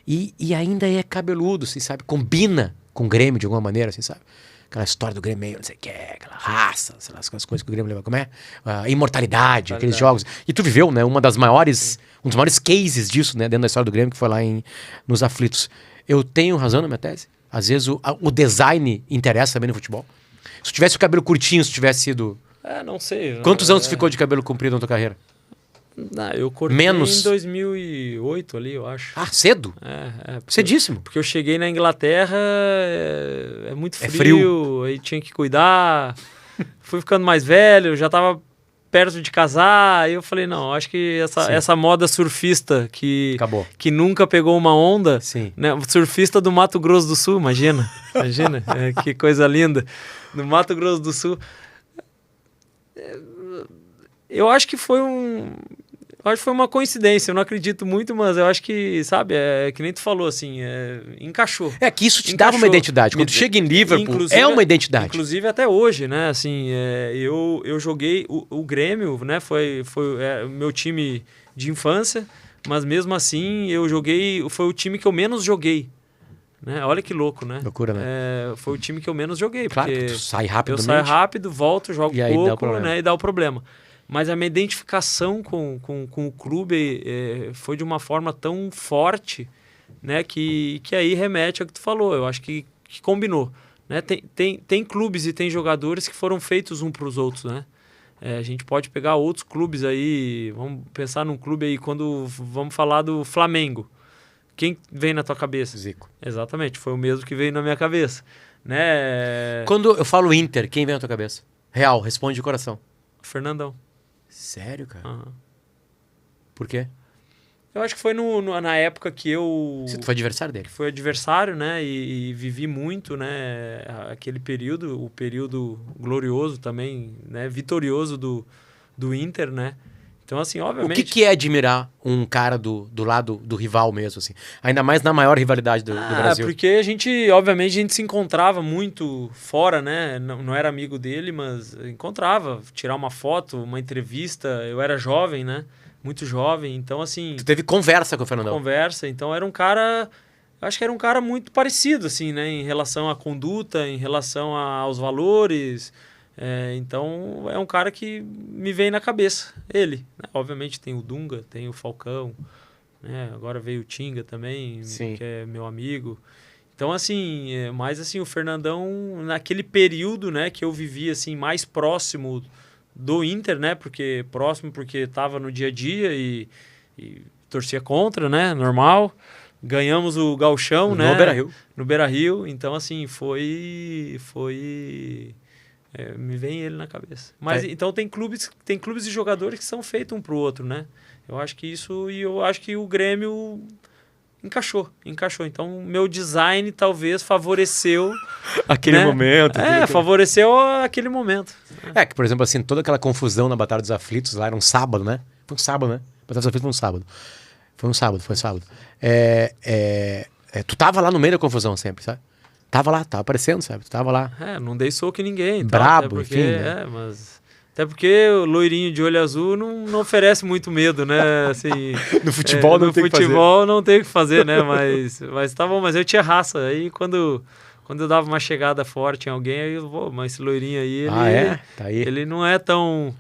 e ainda é cabeludo, assim, sabe? Combina com o Grêmio de alguma maneira, assim, sabe? Aquela história do Grêmio meio, não sei o que, aquela raça, sei lá, aquelas coisas que o Grêmio leva, como é? A imortalidade, aqueles jogos. E tu viveu, né? Um dos maiores cases disso, né? Dentro da história do Grêmio, que foi lá nos Aflitos. Eu tenho razão na minha tese? Às vezes o design interessa também no futebol. Se tu tivesse o cabelo curtinho, se tivesse sido... não sei. Quantos anos ficou de cabelo comprido na tua carreira? Eu cortei Menos. Em 2008 ali, eu acho. Ah, cedo? Cedíssimo. Porque eu cheguei na Inglaterra, é muito frio, aí tinha que cuidar. Fui ficando mais velho, já tava perto de casar, aí eu falei, não, acho que essa moda surfista que nunca pegou uma onda, né? Surfista do Mato Grosso do Sul, imagina, que coisa linda. No Mato Grosso do Sul. Eu acho que foi uma coincidência, eu não acredito muito, mas eu acho que, sabe, que nem tu falou, assim, encaixou. Que isso te dava uma identidade. Quando tu chega em Liverpool, é uma identidade. Inclusive até hoje, né, assim, eu joguei, o Grêmio, né, foi o meu time de infância, mas mesmo assim foi o time que eu menos joguei. Né? Olha que louco, né? Loucura, né? Foi o time que eu menos joguei. Claro, porque tu sai rápido. Eu saio rápido, volto, jogo e pouco, né? E dá o problema. Mas a minha identificação com o clube foi de uma forma tão forte, né? Que aí remete ao que tu falou. Eu acho que combinou. Né? Tem clubes e tem jogadores que foram feitos um para os outros, né? A gente pode pegar outros clubes aí, vamos pensar num clube aí, quando vamos falar do Flamengo. Quem vem na tua cabeça? Zico. Exatamente, foi o mesmo que veio na minha cabeça. Né? Quando eu falo Inter, quem vem na tua cabeça? Real, responde de coração. Fernandão. Sério, cara? Uhum. Por quê? Eu acho que foi na época que eu... Você foi adversário dele. Foi adversário, né? E vivi muito, né? Aquele período, o período glorioso também, né? Vitorioso do Inter, né? Então, assim, obviamente... O que é admirar um cara do lado do rival mesmo, assim? Ainda mais na maior rivalidade do Brasil. Porque a gente, obviamente, a gente se encontrava muito fora, né? Não era amigo dele, mas encontrava. Tirar uma foto, uma entrevista. Eu era jovem, né? Muito jovem, então assim... Tu teve conversa com o Fernandão? Conversa, então era um cara... Eu acho que era um cara muito parecido, assim, né? Em relação à conduta, em relação aos valores. Então, é um cara que me vem na cabeça, ele. Né? Obviamente tem o Dunga, tem o Falcão, né? Agora veio o Tinga também, Sim. que é meu amigo. Então, assim, mas assim, o Fernandão, naquele período, né, que eu vivi, assim, mais próximo do Inter, né? Porque estava no dia a dia e torcia contra, né? Normal. Ganhamos o Gauchão, né? No Beira-Rio. No Beira-Rio. Então, assim, me vem ele na cabeça. Mas então tem clubes e jogadores que são feitos um pro outro, né? Eu acho que o Grêmio encaixou. Então, meu design talvez favoreceu... aquele né? momento. Favoreceu aquele momento. Que, por exemplo, assim, toda aquela confusão na Batalha dos Aflitos lá era um sábado, né? Foi um sábado, né? Batalha dos Aflitos foi um sábado. Foi um sábado. Tu tava lá no meio da confusão sempre, sabe? Tava aparecendo, sabe? Tu tava lá. Não dei soco em ninguém. Brabo, porque, enfim. Né? Até porque o loirinho de olho azul não oferece muito medo, né? Assim, no futebol não tem o que fazer. No futebol não tem o que fazer, né? Mas tá bom, mas eu tinha raça. Aí quando eu dava uma chegada forte em alguém, aí eu vou, mas esse loirinho aí, Tá aí. Ele não é tão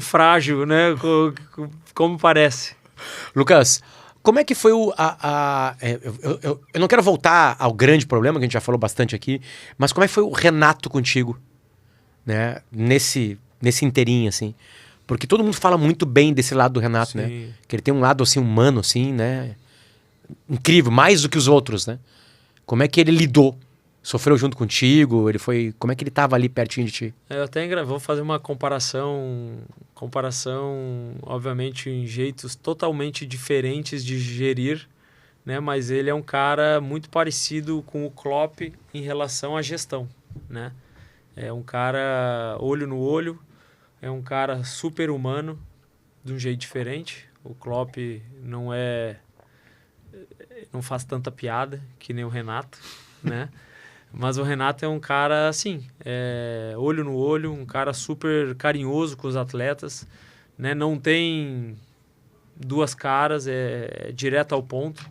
frágil, né? Como parece. Lucas, como é que foi eu não quero voltar ao grande problema, que a gente já falou bastante aqui, mas como é que foi o Renato contigo, né? Nesse inteirinho, assim. Porque todo mundo fala muito bem desse lado do Renato, Sim. né? Que ele tem um lado, assim, humano, assim, né? Incrível, mais do que os outros, né? Como é que ele lidou? Sofreu junto contigo? Como é que ele tava ali pertinho de ti? Eu até vou fazer uma comparação, obviamente, em jeitos totalmente diferentes de gerir, né? Mas ele é um cara muito parecido com o Klopp em relação à gestão, né? É um cara olho no olho, é um cara super humano, de um jeito diferente. O Klopp não faz tanta piada que nem o Renato, né? Mas o Renato é um cara, assim, olho no olho, um cara super carinhoso com os atletas, né? Não tem duas caras, é direto ao ponto.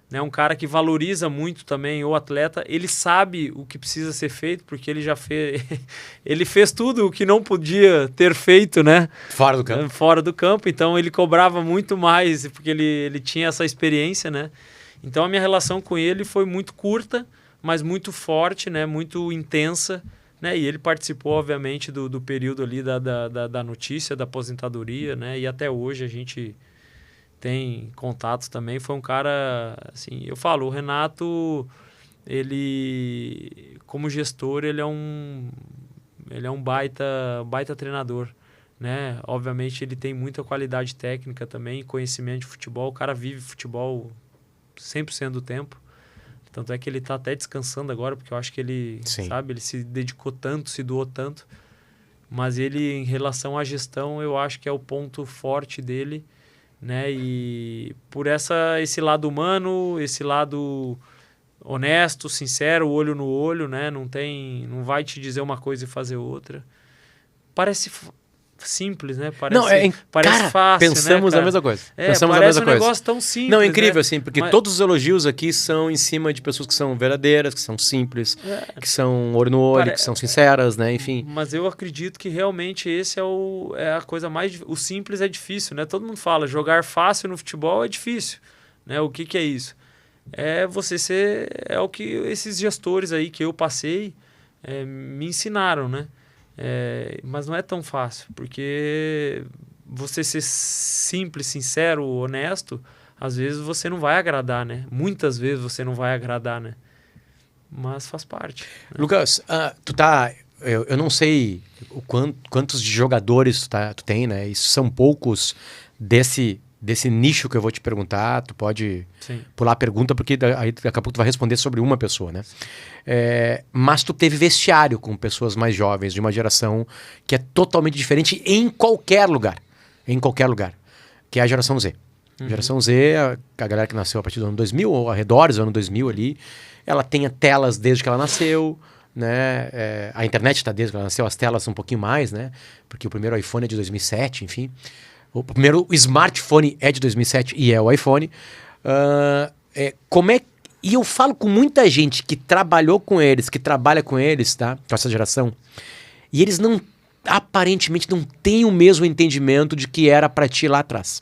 Né? Um cara que valoriza muito também o atleta. Ele sabe o que precisa ser feito, porque ele já fez... ele fez tudo o que não podia ter feito, né? Fora do campo. Fora do campo. Então, ele cobrava muito mais, porque ele tinha essa experiência, né? Então, a minha relação com ele foi muito curta, mas muito forte, né? Muito intensa, né? E ele participou, obviamente, do período ali da notícia, da aposentadoria, né? E até hoje a gente tem contatos também. Foi um cara, assim, eu falo, o Renato, ele, como gestor, ele é um baita treinador, né? Obviamente, ele tem muita qualidade técnica também, conhecimento de futebol. O cara vive futebol 100% do tempo. Tanto é que ele está até descansando agora, porque eu acho que ele, sabe, ele se dedicou tanto, se doou tanto. Mas ele, em relação à gestão, eu acho que é o ponto forte dele, né? E por esse lado humano, esse lado honesto, sincero, olho no olho, né? Não vai te dizer uma coisa e fazer outra. Parece simples, né? Parece cara, fácil, pensamos né, a mesma coisa. Pensamos a mesma coisa. Negócio tão simples. Não, é incrível, né? assim, porque todos os elogios aqui são em cima de pessoas que são verdadeiras, que são simples, que são olho no olho, que são sinceras, né? Enfim. Mas eu acredito que realmente esse é a coisa mais... O simples é difícil, né? Todo mundo fala, jogar fácil no futebol é difícil, né? O que é isso? É você ser... É o que esses gestores aí que eu passei me ensinaram, né? Mas não é tão fácil, porque você ser simples, sincero, honesto, às vezes você não vai agradar, né? Muitas vezes você não vai agradar, né? Mas faz parte. Né? Lucas, tu tá... Eu não sei quantos jogadores tu tem, né? Isso são poucos desse nicho que eu vou te perguntar. Tu pode pular a pergunta, porque aí daqui a pouco tu vai responder sobre uma pessoa, né? Mas tu teve vestiário com pessoas mais jovens, de uma geração que é totalmente diferente em qualquer lugar. Em qualquer lugar. Que é a geração Z. A geração Z, a galera que nasceu a partir do ano 2000, ou arredores do ano 2000 ali, ela tem telas desde que ela nasceu, né? A internet está desde que ela nasceu, as telas são um pouquinho mais, né? Porque o primeiro iPhone é de 2007, enfim. O primeiro smartphone é de 2007 e é o iPhone. E eu falo com muita gente que trabalhou com eles, que trabalha com eles, tá? Com essa geração, e eles aparentemente não têm o mesmo entendimento de que era para ti lá atrás.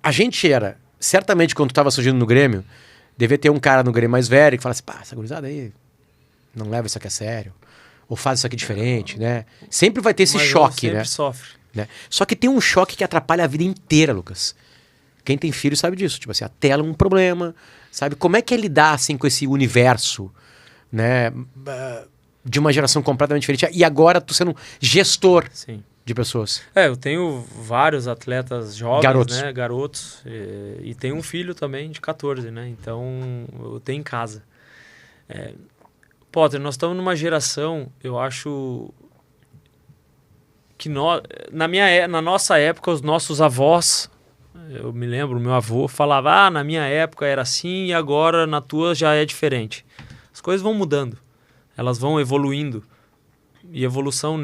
A gente certamente quando tu estava surgindo no Grêmio, devia ter um cara no Grêmio mais velho que falasse, pá, essa gurizada aí não leva isso aqui a sério, ou faz isso aqui diferente, né? Sempre vai ter esse choque, né? Sofre. Só que tem um choque que atrapalha a vida inteira, Lucas. Quem tem filho sabe disso, tipo assim, a tela é um problema, sabe? Como é que é lidar assim com esse universo, né? De uma geração completamente diferente, e agora tu sendo gestor de pessoas. Eu tenho vários atletas jovens, né? Garotos. E tenho um filho também de 14, né? Então, eu tenho em casa. Potter, nós estamos numa geração, eu acho que na nossa época, os nossos avós, eu me lembro, meu avô falava, na minha época era assim e agora na tua já é diferente. As coisas vão mudando, elas vão evoluindo. E evolução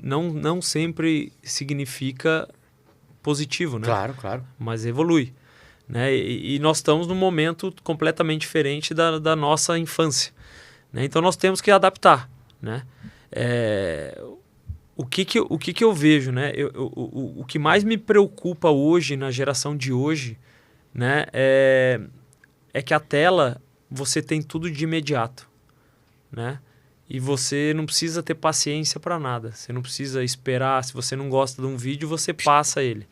não sempre significa positivo, né? Claro. Mas evolui. Né? E nós estamos num momento completamente diferente da nossa infância. Né? Então nós temos que adaptar. Né? O que eu vejo? Né? O que mais me preocupa hoje, na geração de hoje, né? É que a tela, você tem tudo de imediato. Né? E você não precisa ter paciência para nada. Você não precisa esperar. Se você não gosta de um vídeo, você passa ele.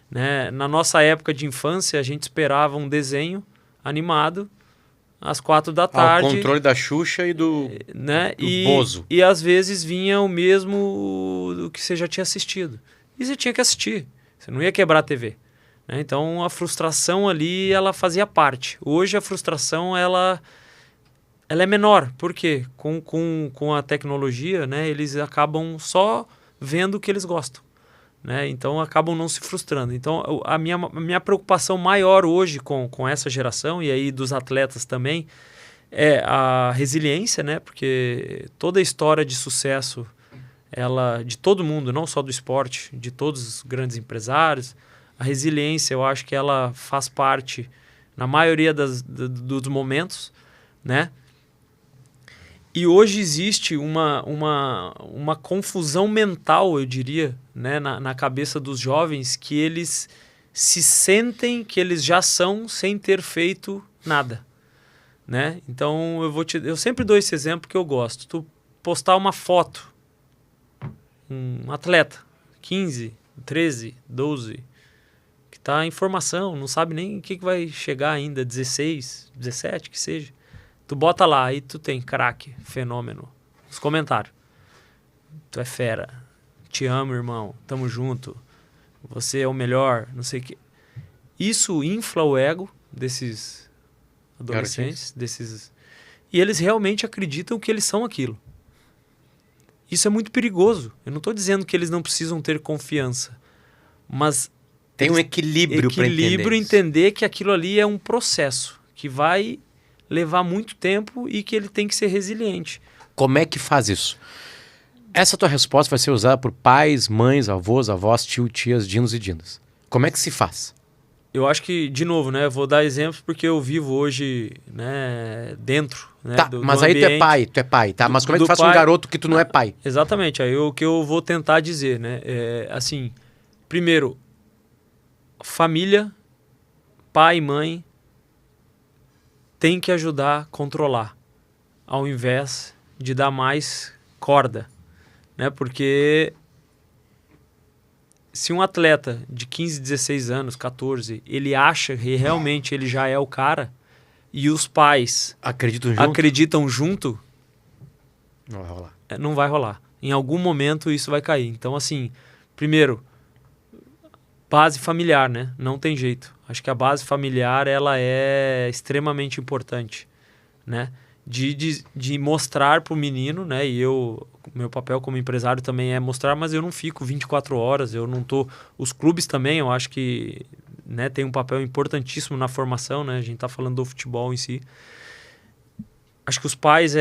Né? Na nossa época de infância, a gente esperava um desenho animado às 4 da tarde. O controle da Xuxa e do Bozo. E às vezes vinha o mesmo do que você já tinha assistido. E você tinha que assistir. Você não ia quebrar a TV. Né? Então, a frustração ali, ela fazia parte. Hoje, a frustração, ela é menor. Por quê? Com a tecnologia, né, eles acabam só vendo o que eles gostam. Né? Então, acabam não se frustrando. Então, a minha preocupação maior hoje com essa geração, e aí dos atletas também, é a resiliência, né? Porque toda a história de sucesso, de todo mundo, não só do esporte, de todos os grandes empresários, a resiliência, eu acho que ela faz parte, na maioria dos momentos, né? E hoje existe uma confusão mental, eu diria, né, na cabeça dos jovens, que eles se sentem que eles já são sem ter feito nada. Né? Então, eu sempre dou esse exemplo que eu gosto. Tu postar uma foto, um atleta, 15, 13, 12, que está em formação, não sabe nem o que vai chegar ainda, 16, 17, que seja. Tu bota lá, aí tu tem craque, fenômeno, nos comentários. Tu é fera, te amo, irmão, tamo junto, você é o melhor, não sei o quê. Isso infla o ego desses adolescentes, e eles realmente acreditam que eles são aquilo. Isso é muito perigoso. Eu não estou dizendo que eles não precisam ter confiança, mas tem um equilíbrio para entender que aquilo ali é um processo que vai levar muito tempo e que ele tem que ser resiliente. Como é que faz isso? Essa tua resposta vai ser usada por pais, mães, avós, tio, tias, dinos e dinas. Como é que se faz? Eu acho que, de novo, né, eu vou dar exemplos porque eu vivo hoje, né, dentro, né, tá, mas aí tu é pai, tá? Mas como é que tu faz com um garoto que tu não é pai? Exatamente, aí o que eu vou tentar dizer, né, assim, primeiro, família, pai e mãe, tem que ajudar a controlar, ao invés de dar mais corda, né? Porque se um atleta de 15, 16 anos, 14, ele acha que realmente ele já é o cara e os pais acreditam junto, não vai rolar. Não vai rolar. Em algum momento isso vai cair. Então, assim, primeiro, base familiar, né? Não tem jeito. Acho que a base familiar, ela é extremamente importante, né? De mostrar pro menino, né? E meu papel como empresário também é mostrar, mas eu não fico 24 horas, eu não tô... Os clubes também, eu acho que, né, tem um papel importantíssimo na formação, né? A gente tá falando do futebol em si. Acho que os pais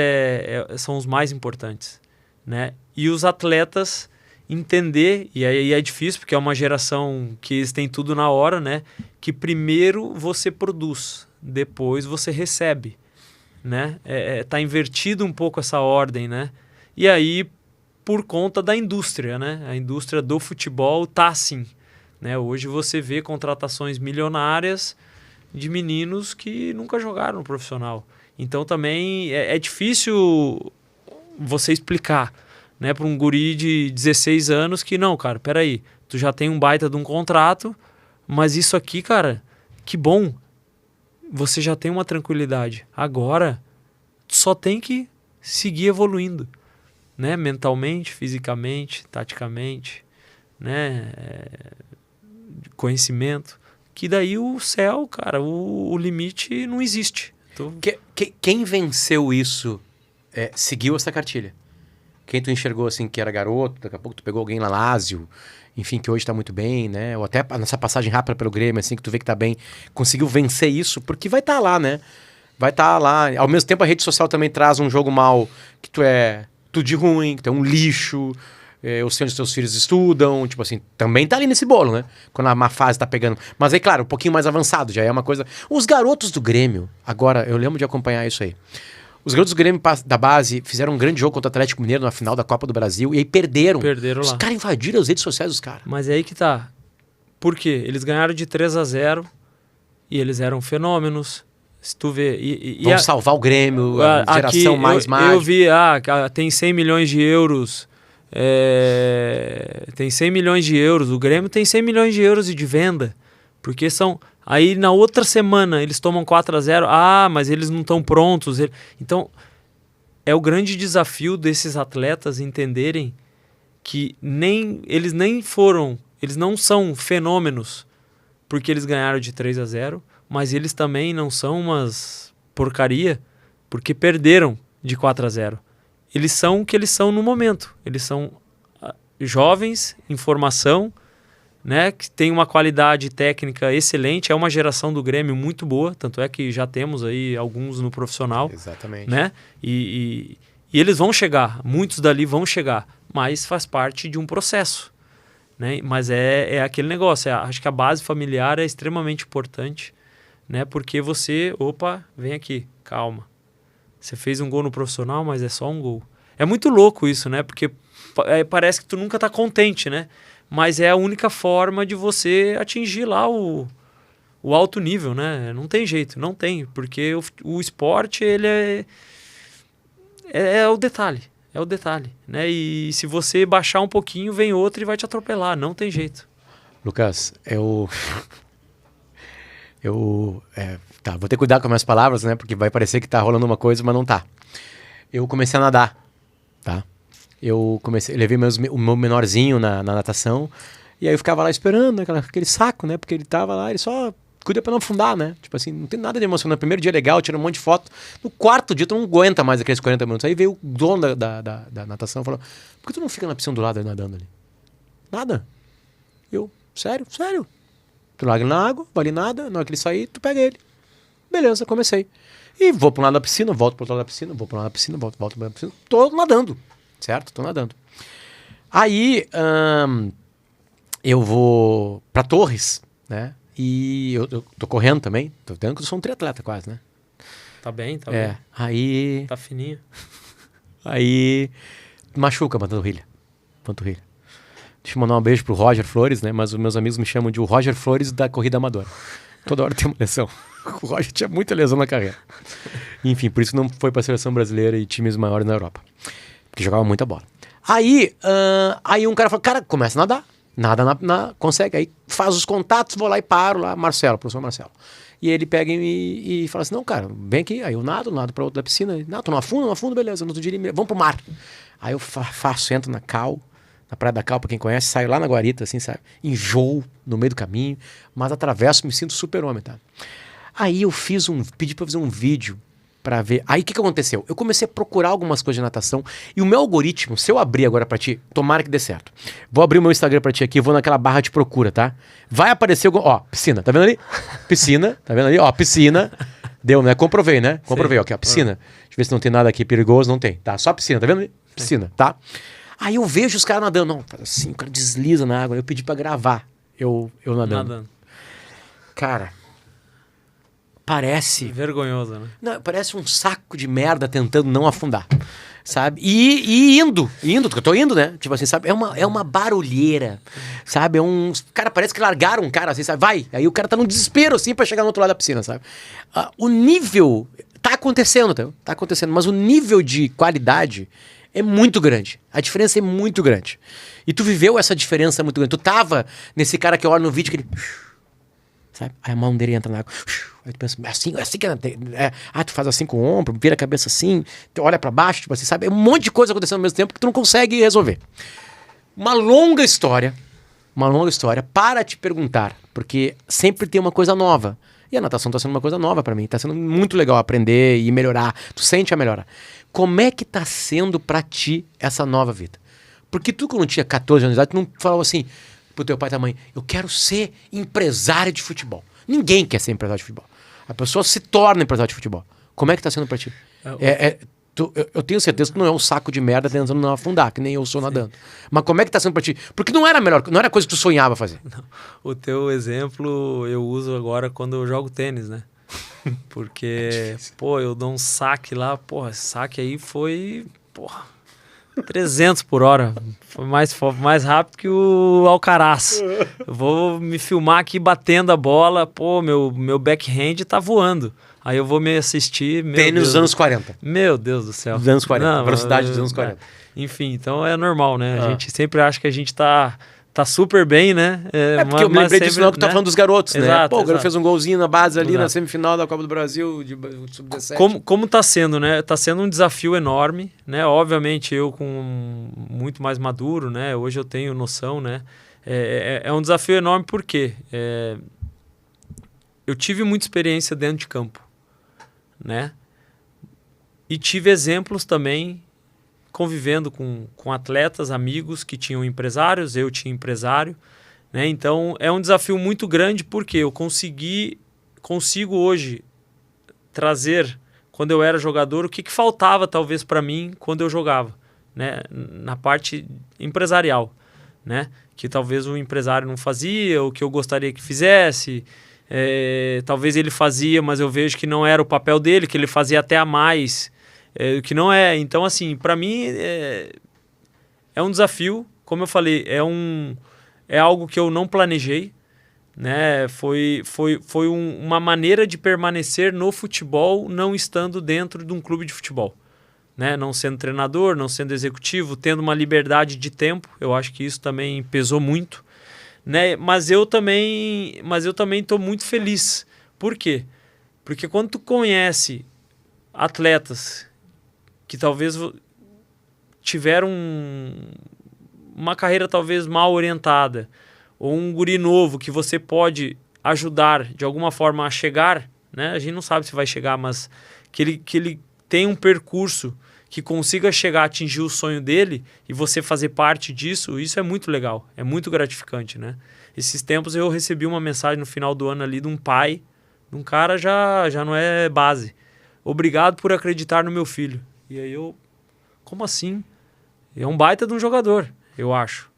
são os mais importantes, né? E os atletas entender, e aí é difícil, porque é uma geração que eles têm tudo na hora, né? Que primeiro você produz, depois você recebe, né? Tá invertido um pouco essa ordem, né? E aí, por conta da indústria, né? A indústria do futebol tá assim, né? Hoje você vê contratações milionárias de meninos que nunca jogaram no profissional. Então também é difícil você explicar, né, para um guri de 16 anos que não, cara, peraí, tu já tem um baita de um contrato, mas isso aqui, cara, que bom, você já tem uma tranquilidade. Agora, tu só tem que seguir evoluindo, né, mentalmente, fisicamente, taticamente, né, conhecimento, que daí o céu, cara, o limite não existe. Quem venceu isso seguiu essa cartilha? Quem tu enxergou assim que era garoto, daqui a pouco tu pegou alguém lá Lázio, enfim, que hoje tá muito bem, né? Ou até nessa passagem rápida pelo Grêmio, assim, que tu vê que tá bem, conseguiu vencer isso, porque vai estar lá, né? Vai estar lá. Ao mesmo tempo a rede social também traz um jogo mal, que tu é tudo de ruim, que tu é um lixo, eu sei onde os teus filhos estudam, tipo assim, também tá ali nesse bolo, né? Quando a má fase tá pegando. Mas aí, claro, um pouquinho mais avançado, já é uma coisa... Os garotos do Grêmio, agora, eu lembro de acompanhar isso aí. Os garotos do Grêmio da base fizeram um grande jogo contra o Atlético Mineiro na final da Copa do Brasil e aí perderam. Os caras invadiram as redes sociais dos caras. Mas é aí que tá. Por quê? Eles ganharam de 3-0 e eles eram fenômenos. Se tu vê... Vão salvar o Grêmio, a geração mais mágica. Eu vi, tem 100 milhões de euros. Tem 100 milhões de euros. O Grêmio tem 100 milhões de euros de venda. Porque são... Aí na outra semana eles tomam 4-0. Mas eles não estão prontos. Então, é o grande desafio desses atletas entenderem que eles não são fenômenos porque eles ganharam de 3-0, mas eles também não são umas porcaria porque perderam de 4-0. Eles são o que eles são no momento. Eles são jovens, em formação, né, que tem uma qualidade técnica excelente, é uma geração do Grêmio muito boa, tanto é que já temos aí alguns no profissional. Exatamente. Né? E eles vão chegar, muitos dali vão chegar, mas faz parte de um processo. Né? Mas é aquele negócio, acho que a base familiar é extremamente importante, né? Porque você, vem aqui, calma. Você fez um gol no profissional, mas é só um gol. É muito louco isso, né? Porque parece que tu nunca tá contente, né? Mas é a única forma de você atingir lá o alto nível, né? Não tem jeito, não tem. Porque o esporte, ele é o detalhe. É o detalhe, né? E se você baixar um pouquinho, vem outro e vai te atropelar. Não tem jeito. Lucas, vou ter que cuidar com as minhas palavras, né? Porque vai parecer que tá rolando uma coisa, mas não tá. Eu comecei a nadar, tá? Eu levei o meu menorzinho na natação, e aí eu ficava lá esperando, aquele saco, né? Porque ele tava lá, ele só cuida pra não afundar, né? Tipo assim, não tem nada de emocionante. No primeiro dia legal, tira um monte de foto. No quarto dia, tu não aguenta mais aqueles 40 minutos. Aí veio o dono da natação e falou: por que tu não fica na piscina do lado nadando ali? Nada. Eu, sério? Tu larga ele na água, vale nada, na hora que ele sair, tu pega ele. Beleza, comecei. E vou pro lado da piscina, volto pro outro lado da piscina, vou pro lado da piscina, volto pro lado da piscina. Tô nadando, certo? Tô nadando. Aí, eu vou pra Torres, né? E eu tô correndo também. Tô vendo que eu sou um triatleta quase, né? Tá bem, tá bem. Aí... Tá fininho. Aí machuca a panturrilha. Deixa eu mandar um beijo pro Roger Flores, né? Mas os meus amigos me chamam de o Roger Flores da corrida amadora. Toda hora tem uma lesão. O Roger tinha muita lesão na carreira. Enfim, por isso não foi pra seleção brasileira e times maiores na Europa. Porque jogava muita bola. Aí um cara falou, cara, começa a nadar. Nada consegue. Aí faz os contatos, vou lá e paro lá, professor Marcelo. E ele pega e fala assim, não, cara, vem aqui. Aí eu nado pra outra da piscina. Não, tu não afunda, beleza. No outro dia vamos pro mar. Aí eu entro na Praia da Cal, pra quem conhece, saio lá na guarita, assim, sabe? Enjoo no meio do caminho, mas atravesso, me sinto super-homem, tá? Aí eu pedi pra fazer um vídeo pra ver. Aí o que aconteceu? Eu comecei a procurar algumas coisas de natação e o meu algoritmo, se eu abrir agora pra ti, tomara que dê certo. Vou abrir o meu Instagram pra ti aqui, vou naquela barra de procura, tá? Vai aparecer, ó, piscina, tá vendo ali? Piscina, tá vendo ali? Ó, piscina. Deu, né? Comprovei, né? Comprovei, ó, aqui, ó, piscina. Deixa eu ver se não tem nada aqui perigoso, não tem. Tá, só piscina, tá vendo ali? Piscina, tá? Aí eu vejo os caras nadando. Não, faz assim, o cara desliza na água. Eu pedi pra gravar eu nadando. Cara, parece... Vergonhoso, né? Não, parece um saco de merda tentando não afundar, sabe? E indo, porque eu tô indo, né? Tipo assim, sabe? É uma barulheira, sabe? Cara, parece que largaram um cara assim, sabe? Vai! Aí o cara tá num desespero, assim, pra chegar no outro lado da piscina, sabe? O nível... Tá acontecendo, tá acontecendo. Mas o nível de qualidade... é muito grande. A diferença é muito grande. E tu viveu essa diferença muito grande. Tu tava nesse cara que olha no vídeo que ele... sabe? Aí a mão dele entra na água. Aí tu pensa, assim que tu faz assim com o ombro, vira a cabeça assim, tu olha pra baixo, tipo assim, sabe? É um monte de coisa acontecendo ao mesmo tempo que tu não consegue resolver. Uma longa história para te perguntar, porque sempre tem uma coisa nova. E a natação tá sendo uma coisa nova pra mim. Tá sendo muito legal aprender e melhorar. Tu sente a melhora. Como é que tá sendo pra ti essa nova vida? Porque tu, quando tinha 14 anos de idade, tu não falava assim pro teu pai e tua mãe, eu quero ser empresário de futebol. Ninguém quer ser empresário de futebol. A pessoa se torna empresário de futebol. Como é que tá sendo pra ti? Eu tenho certeza que não é um saco de merda tentando não afundar, que nem eu sou nadando. Mas como é que tá sendo pra ti? Porque não era melhor, não era coisa que tu sonhava fazer. Não. O teu exemplo eu uso agora quando eu jogo tênis, né? Porque, eu dou um saque lá, esse saque aí foi, 300 por hora. Foi mais rápido que o Alcaraz. Eu vou me filmar aqui batendo a bola, meu backhand tá voando. Aí eu vou me assistir... Tênis dos anos 40. Meu Deus do céu. Dos anos 40, não, velocidade dos anos 40. Enfim, então é normal, né? A gente sempre acha que a gente tá super bem, né? Porque eu me lembrei disso não, que tu tá falando dos garotos, exato, né? O garoto fez um golzinho na base ali, exato, na semifinal da Copa do Brasil, de Sub-17. Como tá sendo, né? Tá sendo um desafio enorme, né? Obviamente eu com muito mais maduro, né? Hoje eu tenho noção, né? É um desafio enorme porque eu tive muita experiência dentro de campo, né? E tive exemplos também convivendo com atletas, amigos que tinham empresários, eu tinha empresário, né? Então é um desafio muito grande porque eu consigo hoje trazer, quando eu era jogador, o que faltava talvez para mim quando eu jogava, né? Na parte empresarial, né? Que talvez o empresário não fazia, ou que eu gostaria que fizesse. Talvez ele fazia, mas eu vejo que não era o papel dele, que ele fazia até a mais, que não é. Então, assim, para mim é um desafio, como eu falei, é algo que eu não planejei, né? Foi uma maneira de permanecer no futebol, não estando dentro de um clube de futebol, né? Não sendo treinador, não sendo executivo, tendo uma liberdade de tempo. Eu acho que isso também pesou muito, né? Mas eu também estou muito feliz. Por quê? Porque quando tu conhece atletas que talvez tiveram uma carreira talvez mal orientada, ou um guri novo que você pode ajudar de alguma forma a chegar, né? A gente não sabe se vai chegar, mas que ele tem um percurso que consiga chegar a atingir o sonho dele e você fazer parte disso, isso é muito legal, é muito gratificante, né? Esses tempos eu recebi uma mensagem no final do ano ali de um pai, de um cara já não é base. Obrigado por acreditar no meu filho. E aí como assim? É um baita de um jogador, eu acho.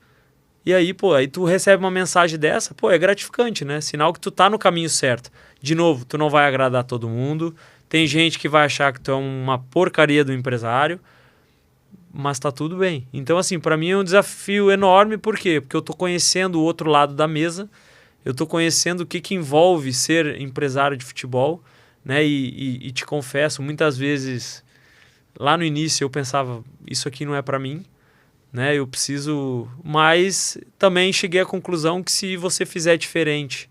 E aí, aí tu recebe uma mensagem dessa, é gratificante, né? Sinal que tu tá no caminho certo. De novo, tu não vai agradar todo mundo. Tem gente que vai achar que tu é uma porcaria do empresário, mas tá tudo bem. Então, assim, para mim é um desafio enorme, por quê? Porque eu tô conhecendo o outro lado da mesa eu tô conhecendo o que envolve ser empresário de futebol, né? E te confesso, muitas vezes, lá no início eu pensava, isso aqui não é para mim, né? Eu preciso... Mas também cheguei à conclusão que se você fizer diferente,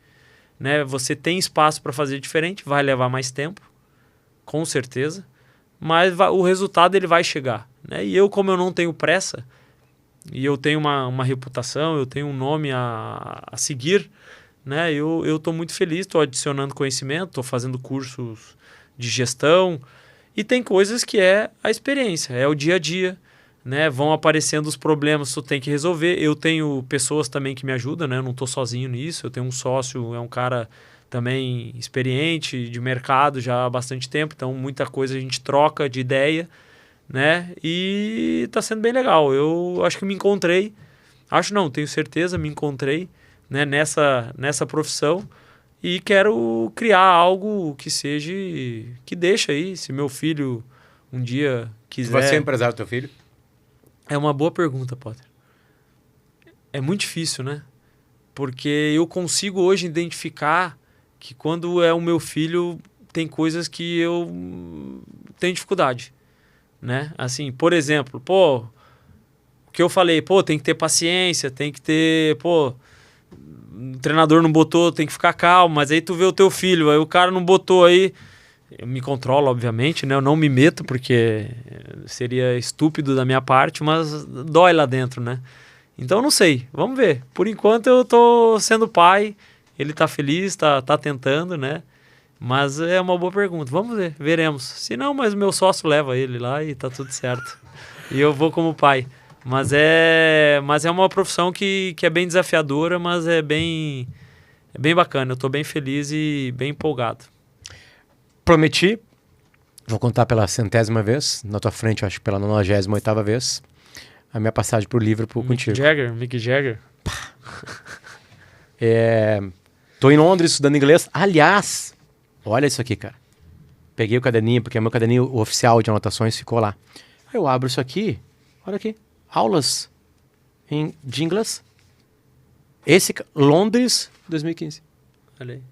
né? Você tem espaço para fazer diferente, vai levar mais tempo, com certeza, mas o resultado ele vai chegar, né? E eu, como eu não tenho pressa, e eu tenho uma reputação, eu tenho um nome a seguir, né? Eu estou muito feliz, estou adicionando conhecimento, estou fazendo cursos de gestão, e tem coisas que é a experiência, é o dia a dia, né? Vão aparecendo os problemas, tu tem que resolver. Eu tenho pessoas também que me ajudam, né? Eu não estou sozinho nisso, eu tenho um sócio, é um cara também experiente, de mercado já há bastante tempo, então muita coisa a gente troca de ideia, né? E está sendo bem legal. Eu acho que me encontrei, acho não, tenho certeza, me encontrei, né, nessa profissão e quero criar algo que seja, que deixe aí, se meu filho um dia quiser... Tu vai ser empresário do teu filho? É uma boa pergunta, Potter. É muito difícil, né? Porque eu consigo hoje identificar que quando é o meu filho, tem coisas que eu tenho dificuldade, né? Assim, por exemplo, o que eu falei, tem que ter paciência, tem que ter, o treinador não botou, tem que ficar calmo, mas aí tu vê o teu filho, aí o cara não botou aí, eu me controlo, obviamente, né? Eu não me meto porque seria estúpido da minha parte, mas dói lá dentro, né? Então não sei, vamos ver. Por enquanto eu tô sendo pai, ele tá feliz, tá tentando, né? Mas é uma boa pergunta, vamos ver, veremos. Se não, mas o meu sócio leva ele lá e tá tudo certo. E eu vou como pai. Mas é uma profissão que é bem desafiadora, mas é bem bacana. Eu tô bem feliz e bem empolgado. Prometi, vou contar pela 100ª vez, na tua frente, eu acho que pela 98ª vez, a minha passagem pro Liverpool contigo. Mick Jagger. Tô em Londres estudando inglês. Aliás, olha isso aqui, cara. Peguei o caderninho, porque o meu caderninho oficial de anotações ficou lá. Aí eu abro isso aqui, olha aqui, aulas de inglês. Londres 2015. Olha aí.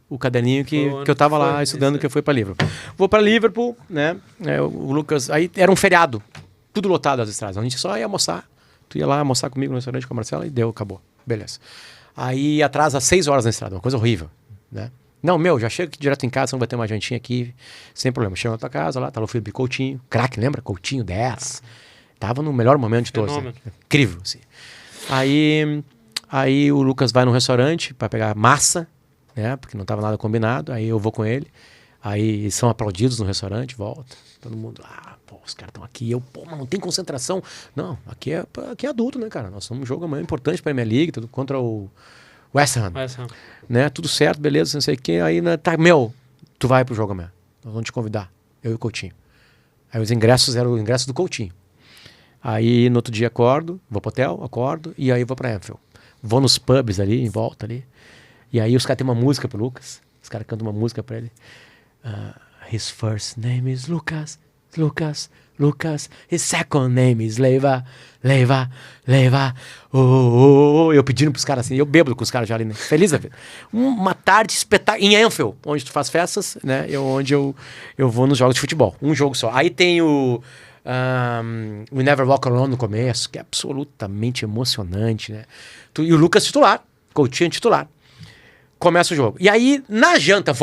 O caderninho que eu tava lá estudando, que eu fui para Liverpool. Vou para Liverpool, né? O Lucas, aí era um feriado, tudo lotado as estradas. A gente só ia almoçar. Tu ia lá almoçar comigo no restaurante com a Marcela e deu, acabou. Beleza. Aí atrasa 6 horas na estrada, uma coisa horrível, né? Não, já chega aqui direto em casa, não vai ter uma jantinha aqui, sem problema. Chega na tua casa lá, tá lá o Felipe Coutinho, craque, lembra? Coutinho 10. Tava no melhor momento de todos. Né? Incrível, assim. Aí o Lucas vai no restaurante para pegar massa, né? Porque não tava nada combinado. Aí eu vou com ele. Aí são aplaudidos no restaurante, volta. Todo mundo, os caras estão aqui. Eu, mas não tem concentração. Não, aqui é adulto, né, cara? Nós somos um jogo amanhã importante para a Premier League, tudo contra o West Ham. Né? Tudo certo, beleza, não sei o que. Aí, tu vai pro jogo amanhã. Nós vamos te convidar, eu e o Coutinho. Aí os ingressos eram o ingresso do Coutinho. Aí no outro dia vou pro hotel, acordo, e aí vou pra Anfield. Vou nos pubs ali, em volta ali. E aí os caras têm uma música pro Lucas. Os caras cantam uma música pra ele. His first name is Lucas. His second name is Leiva. Eu pedindo pros caras assim, eu bêbado com os caras já ali, né? Feliz da vida. Uma tarde espetacular em Anfield, onde tu faz festas, né? Onde eu vou nos jogos de futebol. Um jogo só. Aí tem o We Never Walk Alone no começo, que é absolutamente emocionante, né? E o Lucas titular, Coutinho titular. Começa o jogo. E aí, na janta,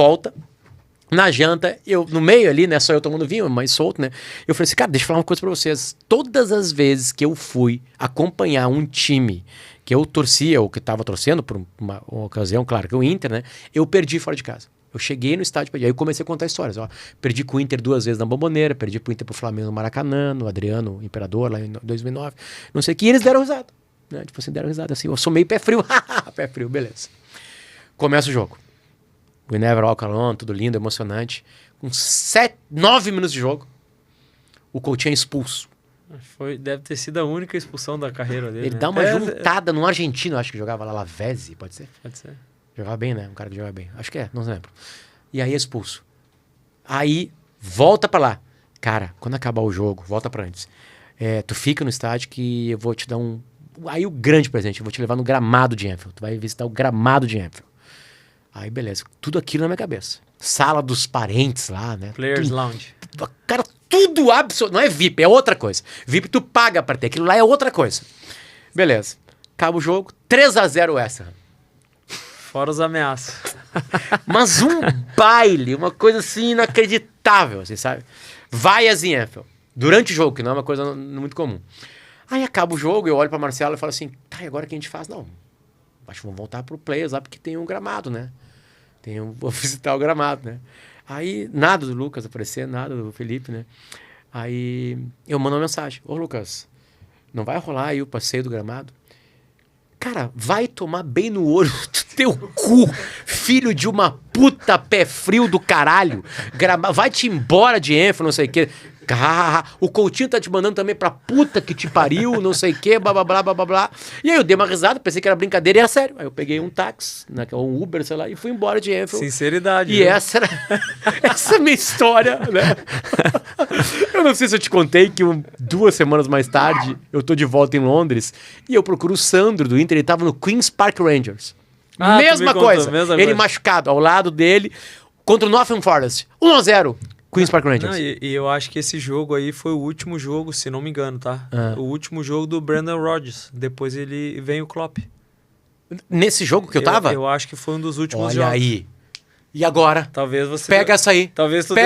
eu, no meio ali, né, só eu tomando vinho, mais solto, né, eu falei assim, cara, deixa eu falar uma coisa pra vocês, todas as vezes que eu fui acompanhar um time que eu torcia, ou que tava torcendo por uma ocasião, claro, que o Inter, né, eu perdi fora de casa. Eu cheguei no estádio, aí eu comecei a contar histórias, perdi com o Inter 2 vezes na Bomboneira, perdi pro Inter pro Flamengo no Maracanã, no Adriano Imperador, lá em 2009, não sei o que, e eles deram risada, né, tipo assim, deram risada, assim, eu sou meio pé frio, pé frio, beleza. Começa o jogo. We Never Walk Alone, tudo lindo, emocionante. Com 9 minutos de jogo, o Coutinho é expulso. Deve ter sido a única expulsão da carreira dele. Ele dá uma juntada num argentino, acho que jogava lá, Lavezzi, pode ser? Pode ser. Jogava bem, né? Um cara que jogava bem. Acho que não lembro. E aí é expulso. Aí, volta pra lá. Cara, quando acabar o jogo, volta pra antes. Tu fica no estádio que eu vou te dar Aí o grande presente, eu vou te levar no gramado de Anfield. Tu vai visitar o gramado de Anfield. Aí, beleza. Tudo aquilo na minha cabeça. Sala dos parentes lá, né? Players Tudo. Lounge. Cara, tudo absoluto. Não é VIP, é outra coisa. VIP tu paga pra ter. Aquilo lá é outra coisa. Beleza. Acaba o jogo. 3-0 West Ham. Fora os ameaços. Mas um baile, uma coisa assim inacreditável, assim, sabe? Vaias em Anfield. Durante o jogo, que não é uma coisa muito comum. Aí acaba o jogo, eu olho pra Marcelo e falo assim, tá, e agora o que a gente faz? Não, acho que vamos voltar pro Players lá, porque tem um gramado, né? Vou visitar o gramado, né? Aí, nada do Lucas aparecer, nada do Felipe, né? Aí, eu mando uma mensagem. Ô, Lucas, não vai rolar aí o passeio do gramado? Cara, vai tomar bem no olho do teu cu, filho de uma puta pé frio do caralho. Vai-te embora de Enfield, não sei o quê. O Coutinho tá te mandando também pra puta que te pariu, não sei o quê, blá, blá, blá, blá, blá, blá. E aí eu dei uma risada, pensei que era brincadeira e era sério. Aí eu peguei um táxi, um Uber, sei lá, e fui embora de Enfield. Sinceridade. E essa é a minha história, né? Eu não sei se eu te contei que 2 semanas mais tarde eu tô de volta em Londres e eu procuro o Sandro do Inter, ele tava no Queen's Park Rangers. Mesma coisa. Ele machucado, ao lado dele, contra o Nottingham Forest. 1-0. Queen's Park Rangers. Não, e eu acho que esse jogo aí foi o último jogo, se não me engano, tá? O último jogo do Brendan Rodgers. Depois ele vem o Klopp. Nesse jogo que eu tava? Eu acho que foi um dos últimos Olha jogos. Aí. E agora? Talvez você... Pega essa aí.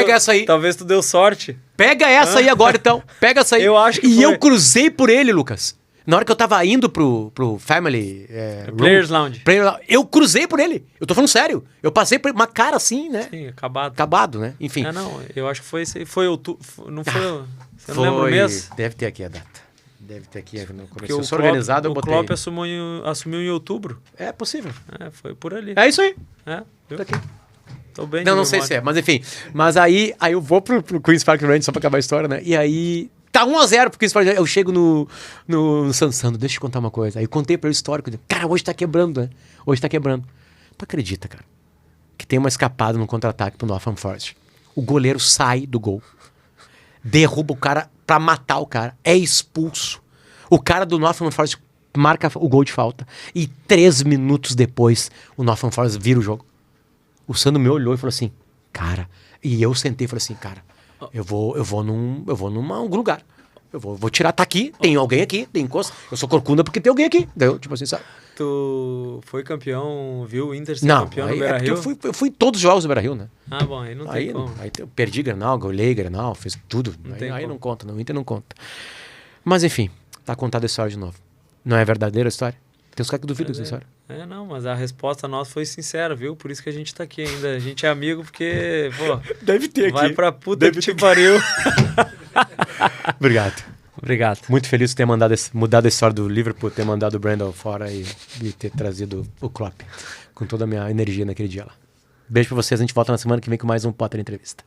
Essa aí. Talvez tu deu sorte. Pega essa aí agora, então. Pega essa aí. Eu acho que eu cruzei por ele, Lucas. Na hora que eu tava indo pro Family... Players Lounge. Eu cruzei por ele. Eu tô falando sério. Eu passei por uma cara assim, né? Sim, acabado. Acabado, né? Enfim. Não, eu acho que foi esse. Foi outubro. Não foi... Você não lembra o mês? Deve ter aqui a data. Deve ter aqui. Quando Porque eu sou organizado, eu botei... O Klopp assumiu em outubro. É possível. Foi por ali. É isso aí. Viu? Tá aqui. Tô bem. Não sei se é, mas enfim. Mas aí eu vou pro Queen's Park Rangers só pra acabar a história, né? E aí... Tá 1-0 pro Queen's Park Rangers. Eu chego no Sansando, deixa eu te contar uma coisa. Aí eu contei pra ele o histórico. Cara, hoje tá quebrando, né? Hoje tá quebrando. Tu acredita, cara, que tem uma escapada no contra-ataque pro Nottingham Forest. O goleiro sai do gol. Derruba o cara pra matar o cara. É expulso. O cara do Nottingham Forest marca o gol de falta. E 3 minutos depois, o Nottingham Forest vira o jogo. O Sandro me olhou e falou assim, cara... E eu sentei e falei assim, cara... Eu vou num lugar. Eu vou tirar, tá aqui, tem alguém aqui, tem encosto. Eu sou corcunda porque tem alguém aqui. Daí, tipo assim, sabe? Tu foi campeão, viu o Inter ser Não, campeão aí no Beira-Rio? Eu fui em todos os jogos do Beira-Rio, né? Ah, bom, aí não tem como. Aí eu perdi Grenal, golei Grenal, fiz tudo. Aí não conta, o Inter não conta. Mas enfim, tá contada a história de novo. Não é verdadeira a história? Tem uns caras que duvidam dessa história. Não, mas a resposta nossa foi sincera, viu? Por isso que a gente tá aqui ainda. A gente é amigo porque, pô... Deve ter aqui. Vai pra puta que te pariu. Obrigado. Muito feliz de ter mudado a história do Liverpool, ter mandado o Brandon fora e ter trazido o Klopp com toda a minha energia naquele dia lá. Beijo pra vocês, a gente volta na semana que vem com mais um Potter Entrevista.